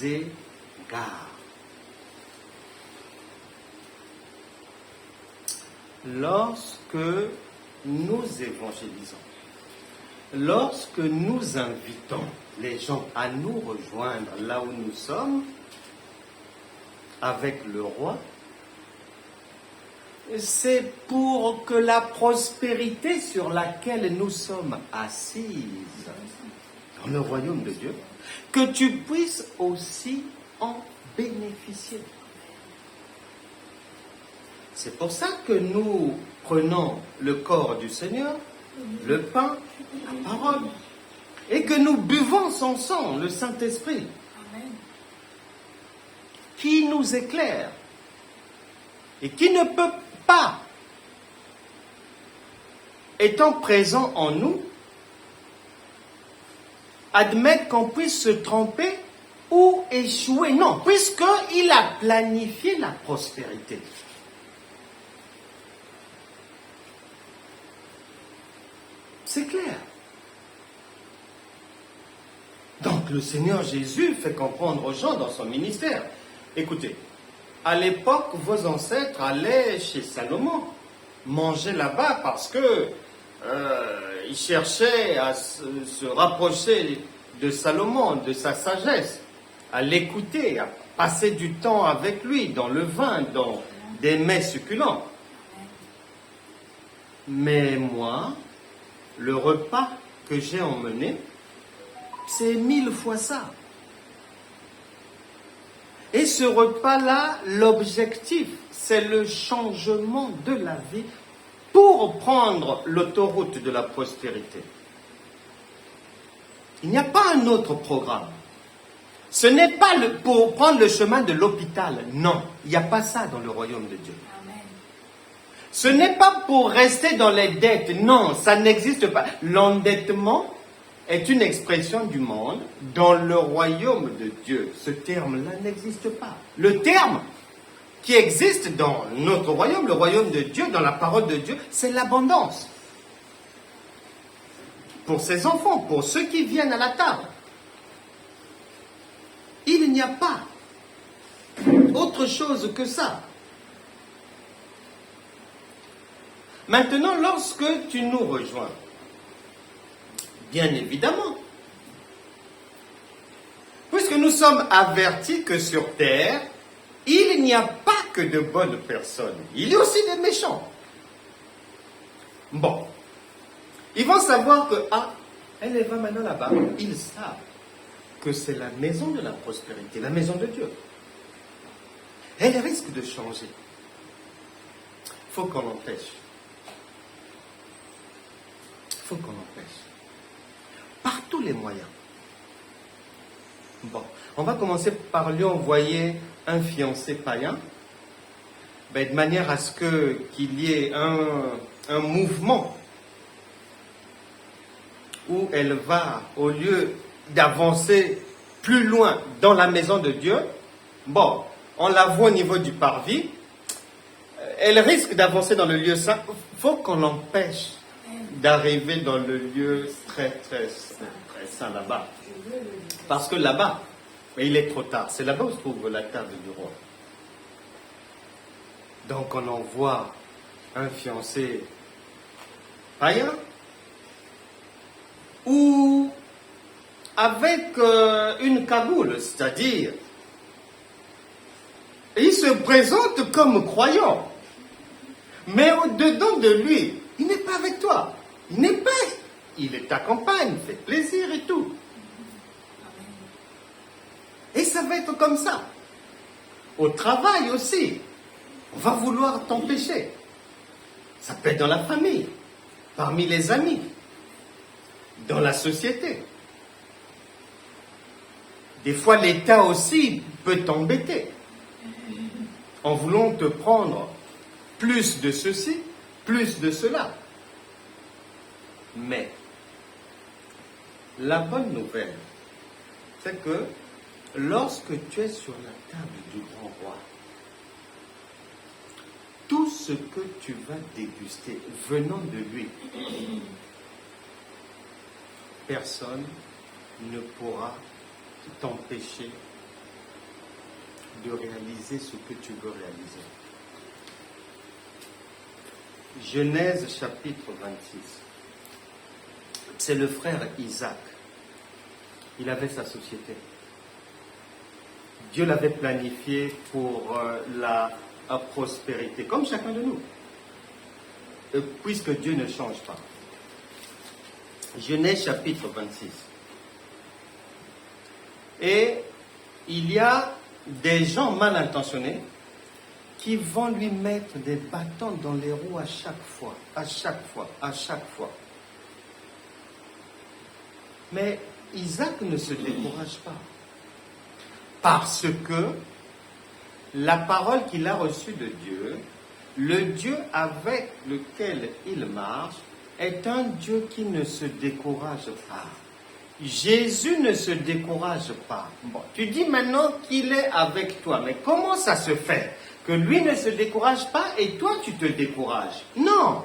égards. Lorsque nous évangélisons, lorsque nous invitons les gens à nous rejoindre là où nous sommes, avec le roi, c'est pour que la prospérité sur laquelle nous sommes assises dans le royaume de Dieu, que tu puisses aussi en bénéficier. C'est pour ça que nous prenons le corps du Seigneur, le pain, la parole, et que nous buvons son sang, le Saint-Esprit, qui nous éclaire et qui ne peut pas, étant présent en nous, admettre qu'on puisse se tromper ou échouer. Non, puisqu'il a planifié la prospérité. C'est clair. Donc le Seigneur Jésus fait comprendre aux gens dans son ministère. Écoutez, à l'époque, vos ancêtres allaient chez Salomon, manger là-bas parce que ils cherchaient à se rapprocher de Salomon, de sa sagesse, à l'écouter, à passer du temps avec lui, dans le vin, dans des mets succulents. Mais moi, le repas que j'ai emmené, c'est 1000 fois ça. Et ce repas-là, l'objectif, c'est le changement de la vie pour prendre l'autoroute de la prospérité. Il n'y a pas un autre programme. Ce n'est pas pour prendre le chemin de l'hôpital. Non, il n'y a pas ça dans le royaume de Dieu. Amen. Ce n'est pas pour rester dans les dettes. Non, ça n'existe pas. L'endettement est une expression du monde. Dans le royaume de Dieu, ce terme-là n'existe pas. Le terme qui existe dans notre royaume, le royaume de Dieu, dans la parole de Dieu, c'est l'abondance. Pour ses enfants, pour ceux qui viennent à la table. Il n'y a pas autre chose que ça. Maintenant, lorsque tu nous rejoins, bien évidemment, puisque nous sommes avertis que sur terre, il n'y a pas que de bonnes personnes, il y a aussi des méchants. Bon, ils vont savoir que, elle va maintenant là-bas, ils savent que c'est la maison de la prospérité, la maison de Dieu. Elle risque de changer. Il faut qu'on l'empêche. Il faut qu'on l'empêche. Par tous les moyens. Bon, on va commencer par lui envoyer un fiancé païen, de manière à ce qu'il y ait un mouvement où elle va, au lieu d'avancer plus loin dans la maison de Dieu, bon, on la voit au niveau du parvis, elle risque d'avancer dans le lieu saint. Il faut qu'on l'empêche d'arriver dans le lieu très saint là-bas. Parce que là-bas, il est trop tard. C'est là-bas où se trouve la table du roi. Donc on envoie un fiancé païen ou avec une cagoule, c'est-à-dire il se présente comme croyant, mais au-dedans de lui, il n'est pas avec toi, il t'accompagne, fait plaisir et tout. Et ça va être comme ça. Au travail aussi, on va vouloir t'empêcher. Ça peut être dans la famille, parmi les amis, dans la société. Des fois, l'État aussi peut t'embêter en voulant te prendre plus de ceci, plus de cela. Mais la bonne nouvelle, c'est que lorsque tu es sur la table du grand roi, tout ce que tu vas déguster venant de lui, personne ne pourra t'empêcher de réaliser ce que tu veux réaliser. Genèse chapitre 26. C'est le frère Isaac. Il avait sa société. Dieu l'avait planifié pour la prospérité, comme chacun de nous. Puisque Dieu ne change pas. Genèse chapitre 26. Et il y a des gens mal intentionnés qui vont lui mettre des bâtons dans les roues à chaque fois. Mais Isaac ne se décourage pas. Parce que la parole qu'il a reçue de Dieu, le Dieu avec lequel il marche, est un Dieu qui ne se décourage pas. Jésus ne se décourage pas. Bon, tu dis maintenant qu'il est avec toi, mais comment ça se fait que lui ne se décourage pas et toi tu te décourages? Non.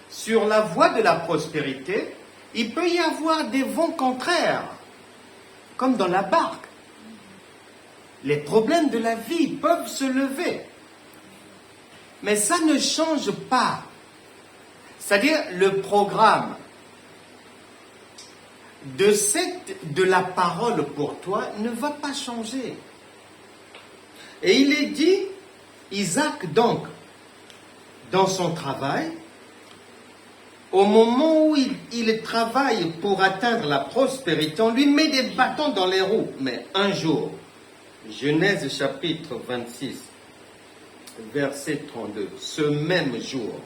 Sur la voie de la prospérité, il peut y avoir des vents contraires, comme dans la barque. Les problèmes de la vie peuvent se lever. Mais ça ne change pas. C'est-à-dire, le programme de la parole pour toi ne va pas changer. Et il est dit, Isaac donc, dans son travail, au moment où il travaille pour atteindre la prospérité, on lui met des bâtons dans les roues. Mais un jour, Genèse chapitre 26, verset 32, ce même jour,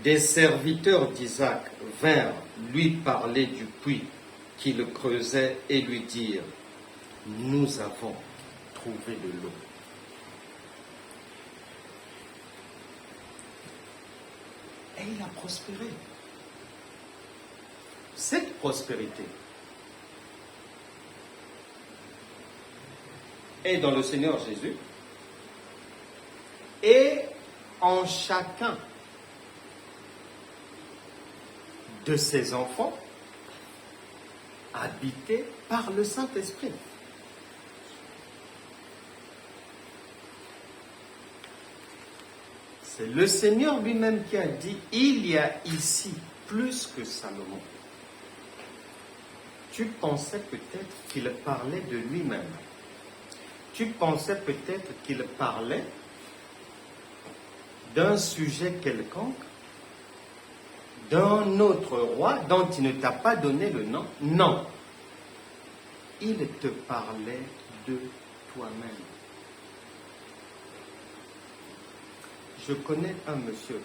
des serviteurs d'Isaac vinrent lui parler du puits qu'il creusait et lui dire, nous avons trouvé de l'eau. Et il a prospéré. Cette prospérité est dans le Seigneur Jésus et en chacun de ses enfants habités par le Saint-Esprit. C'est le Seigneur lui-même qui a dit, il y a ici plus que Salomon. Tu pensais peut-être qu'il parlait de lui-même. Tu pensais peut-être qu'il parlait d'un sujet quelconque, d'un autre roi dont il ne t'a pas donné le nom. Non. Il te parlait de toi-même. Je connais un monsieur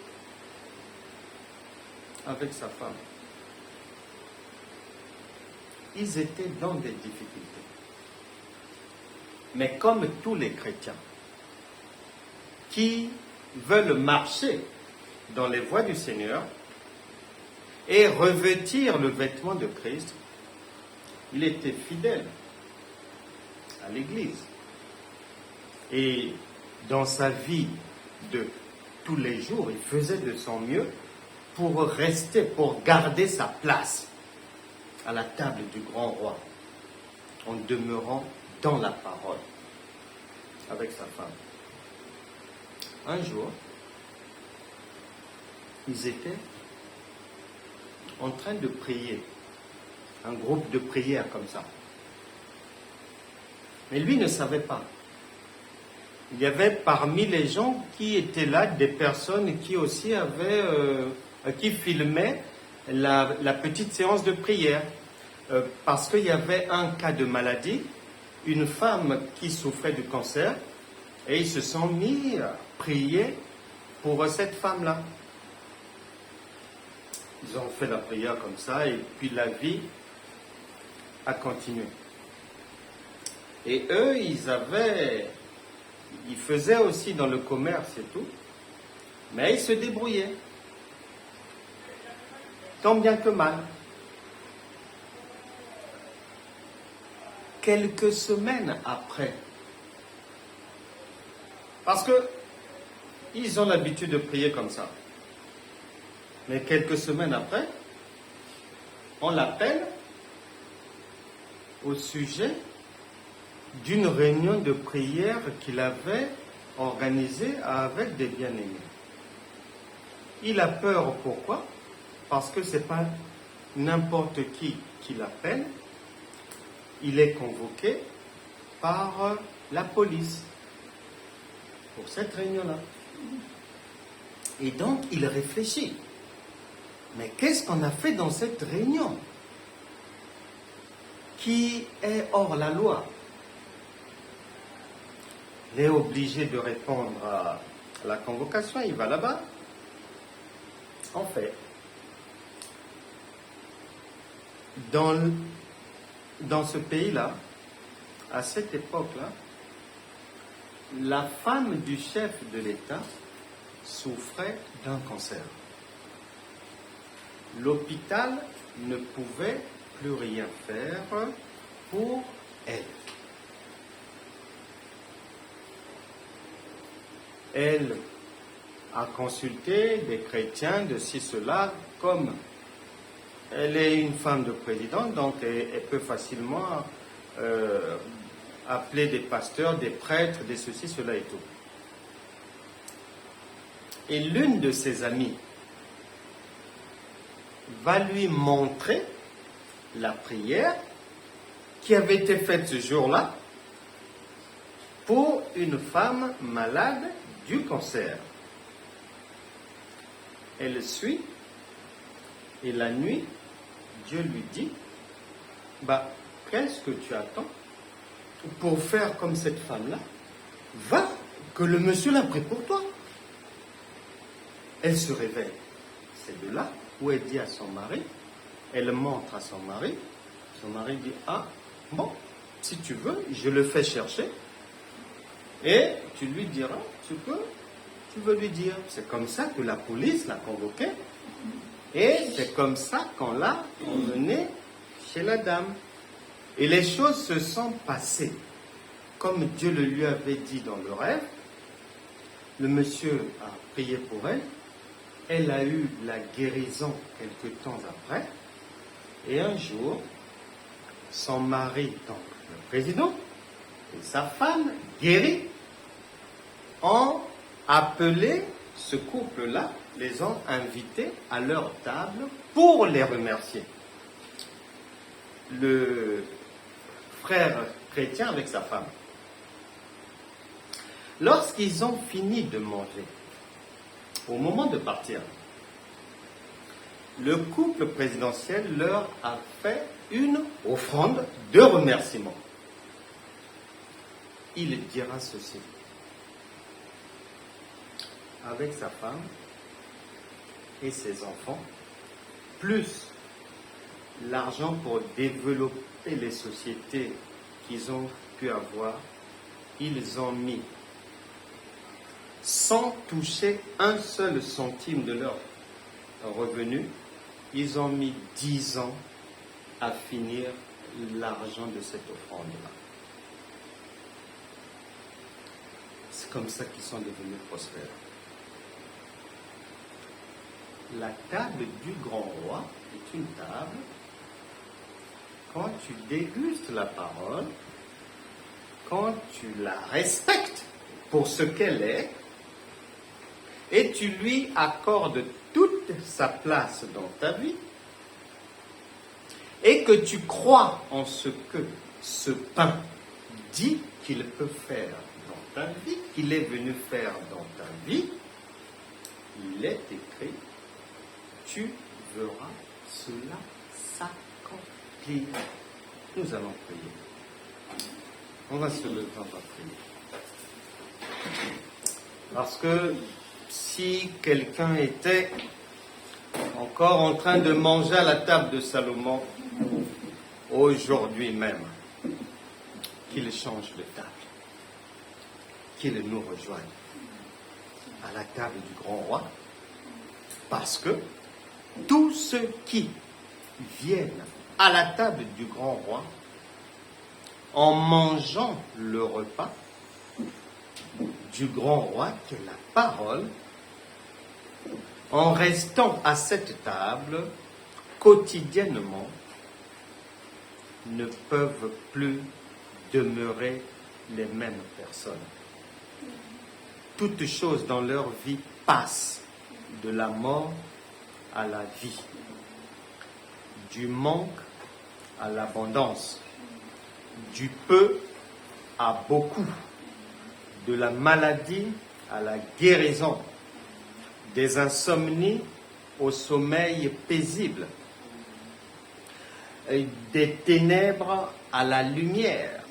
avec sa femme. Ils étaient dans des difficultés. Mais comme tous les chrétiens qui veulent marcher dans les voies du Seigneur et revêtir le vêtement de Christ, il était fidèle à l'Église. Et dans sa vie de tous les jours, il faisait de son mieux pour rester, pour garder sa place à la table du grand roi, en demeurant dans la parole avec sa femme. Un jour, ils étaient en train de prier, un groupe de prière comme ça. Mais lui ne savait pas. Il y avait parmi les gens qui étaient là des personnes qui aussi avaient, qui filmaient la petite séance de prière. Parce qu'il y avait un cas de maladie, une femme qui souffrait du cancer, et ils se sont mis à prier pour cette femme-là. Ils ont fait la prière comme ça, et puis la vie a continué. Et eux, ils faisaient aussi dans le commerce et tout, mais ils se débrouillaient, tant bien que mal. Quelques semaines après, parce que ils ont l'habitude de prier comme ça, mais quelques semaines après, on l'appelle au sujet d'une réunion de prière qu'il avait organisée avec des bien-aimés. Il a peur, pourquoi? Parce que ce n'est pas n'importe qui l'appelle. Il est convoqué par la police pour cette réunion-là. Et donc, il réfléchit. Mais qu'est-ce qu'on a fait dans cette réunion qui est hors la loi? Il est obligé de répondre à la convocation, il va là-bas. En fait, dans ce pays-là, à cette époque-là, la femme du chef de l'État souffrait d'un cancer. L'hôpital ne pouvait plus rien faire pour elle. Elle a consulté des chrétiens de ci, cela, comme elle est une femme de président, donc elle peut facilement appeler des pasteurs, des prêtres, des ceci, cela et tout. Et l'une de ses amies va lui montrer la prière qui avait été faite ce jour-là pour une femme malade du cancer. elle suit. Et la nuit, Dieu lui dit, qu'est-ce que tu attends pour faire comme cette femme-là? Va, que le monsieur l'a pris pour toi. Elle se réveille. C'est de là où elle dit à son mari, elle montre à son mari dit, si tu veux, je le fais chercher, et tu lui diras, tu veux lui dire. C'est comme ça que la police l'a convoqué, et c'est comme ça qu'on l'a emmené chez la dame. Et les choses se sont passées comme Dieu le lui avait dit dans le rêve. Le monsieur a prié pour elle. Elle a eu la guérison quelque temps après. Et un jour, son mari, donc le président, et sa femme, guéris, ont appelé ce couple-là, les ont invités à leur table pour les remercier. Le frère chrétien avec sa femme. Lorsqu'ils ont fini de manger, au moment de partir, le couple présidentiel leur a fait une offrande de remerciement. Il dira ceci. Avec sa femme et ses enfants, plus l'argent pour développer les sociétés qu'ils ont pu avoir, ils ont mis, sans toucher un seul centime de leur revenu, ils ont mis 10 ans à finir l'argent de cette offrande-là. C'est comme ça qu'ils sont devenus prospères. La table du grand roi est une table, quand tu dégustes la parole, quand tu la respectes pour ce qu'elle est, et tu lui accordes toute sa place dans ta vie, et que tu crois en ce que ce pain dit qu'il peut faire dans ta vie, qu'il est venu faire dans ta vie, il est écrit, tu verras cela s'accomplir. Nous allons prier. On va se lever, on va prier. Parce que si quelqu'un était encore en train de manger à la table de Salomon, aujourd'hui même, qu'il change de table, qu'il nous rejoigne à la table du grand roi, parce que tous ceux qui viennent à la table du grand roi, en mangeant le repas du grand roi, qui est la parole, en restant à cette table quotidiennement, ne peuvent plus demeurer les mêmes personnes. Toutes choses dans leur vie passent de la mort à la vie, du manque à l'abondance, du peu à beaucoup, de la maladie à la guérison, des insomnies au sommeil paisible, des ténèbres à la lumière,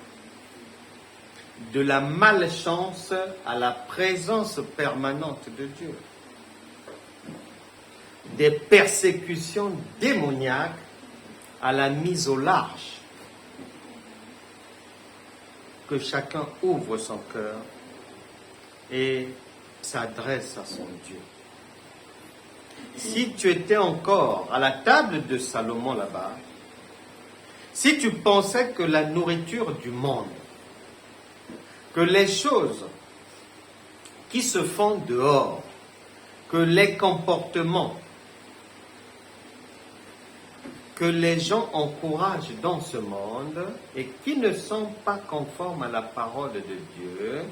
de la malchance à la présence permanente de Dieu, des persécutions démoniaques à la mise au large. Que chacun ouvre son cœur et s'adresse à son Dieu. Si tu étais encore à la table de Salomon là-bas, si tu pensais que la nourriture du monde, que les choses qui se font dehors, que les comportements que les gens encouragent dans ce monde et qui ne sont pas conformes à la parole de Dieu,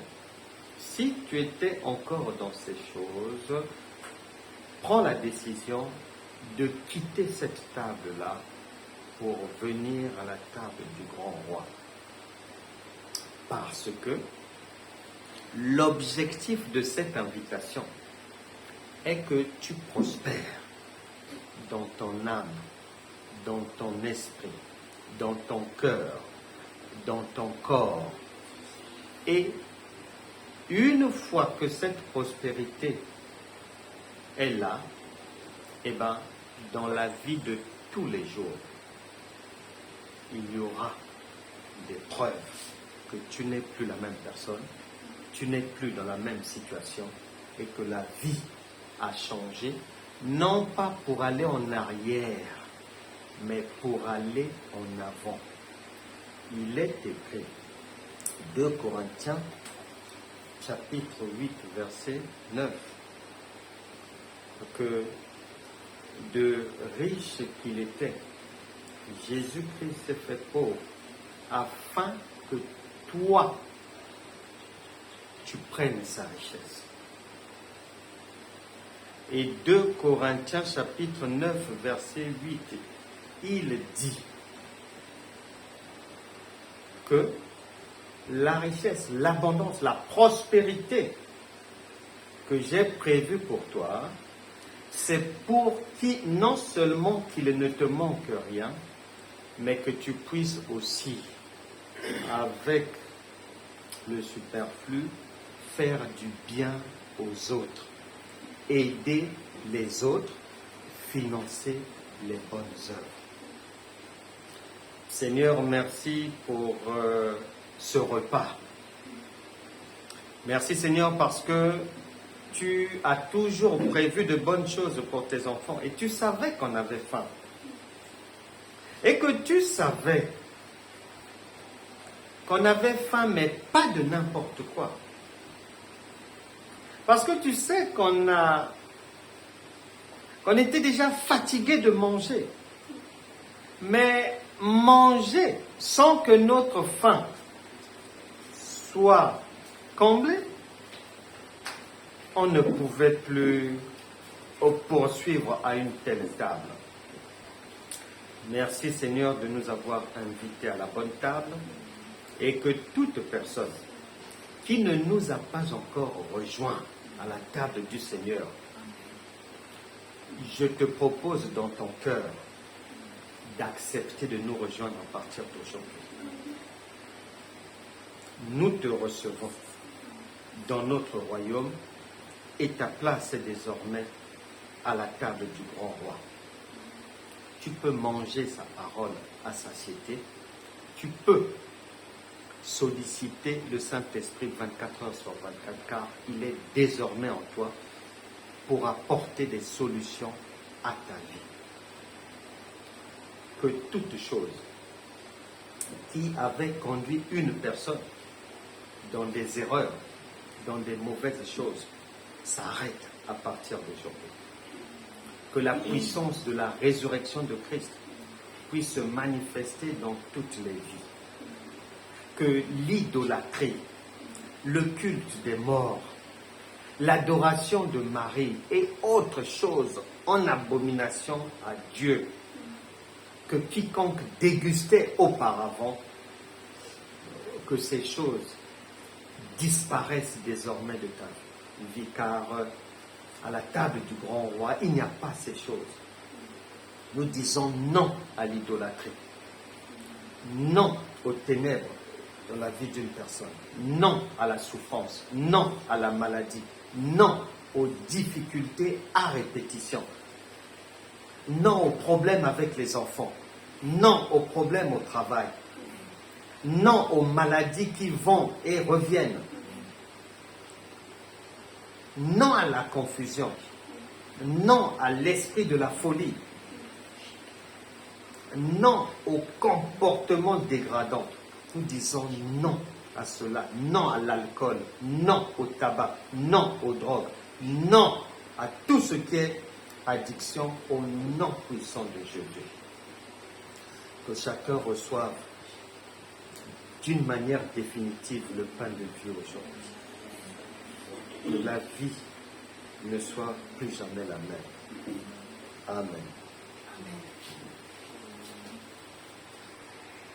si tu étais encore dans ces choses, prends la décision de quitter cette table-là pour venir à la table du grand roi. Parce que l'objectif de cette invitation est que tu prospères dans ton âme, dans ton esprit, dans ton cœur, dans ton corps. Et une fois que cette prospérité est là, eh bien, dans la vie de tous les jours, il y aura des preuves que tu n'es plus la même personne, tu n'es plus dans la même situation et que la vie a changé, non pas pour aller en arrière, mais pour aller en avant. Il est écrit, 2 Corinthiens, chapitre 8, verset 9, que de riche qu'il était, Jésus-Christ s'est fait pauvre, afin que toi, tu prennes sa richesse. Et 2 Corinthiens, chapitre 9, verset 8, il dit que la richesse, l'abondance, la prospérité que j'ai prévue pour toi, c'est pour qui, non seulement qu'il ne te manque rien, mais que tu puisses aussi, avec le superflu, faire du bien aux autres, aider les autres, financer les bonnes œuvres. Seigneur, merci pour ce repas. Merci Seigneur parce que tu as toujours prévu de bonnes choses pour tes enfants et tu savais qu'on avait faim. Et que tu savais qu'on avait faim, mais pas de n'importe quoi. Parce que tu sais qu'on était déjà fatigué de manger. Mais manger sans que notre faim soit comblée, on ne pouvait plus poursuivre à une telle table. Merci Seigneur de nous avoir invités à la bonne table et que toute personne qui ne nous a pas encore rejoints à la table du Seigneur, je te propose dans ton cœur d'accepter de nous rejoindre à partir d'aujourd'hui. Nous te recevons dans notre royaume et ta place est désormais à la table du grand roi. Tu peux manger sa parole à satiété, tu peux solliciter le Saint-Esprit 24 heures sur 24, car il est désormais en toi pour apporter des solutions à ta vie. Que toute chose qui avait conduit une personne dans des erreurs, dans des mauvaises choses, s'arrête à partir d'aujourd'hui. Que la puissance de la résurrection de Christ puisse se manifester dans toutes les vies. Que l'idolâtrie, le culte des morts, l'adoration de Marie et autres choses en abomination à Dieu, que quiconque dégustait auparavant, que ces choses disparaissent désormais de ta vie, car à la table du grand roi, il n'y a pas ces choses. Nous disons non à l'idolâtrie, non aux ténèbres dans la vie d'une personne, non à la souffrance, non à la maladie, non aux difficultés à répétition, non aux problèmes avec les enfants, non aux problèmes au travail, non aux maladies qui vont et reviennent, non à la confusion, non à l'esprit de la folie, non au comportement dégradant. Nous disons non à cela, non à l'alcool, non au tabac, non aux drogues, non à tout ce qui est addiction au nom puissant de Jésus. Que chacun reçoive d'une manière définitive le pain de Dieu aujourd'hui. Que la vie ne soit plus jamais la même. Amen. Amen.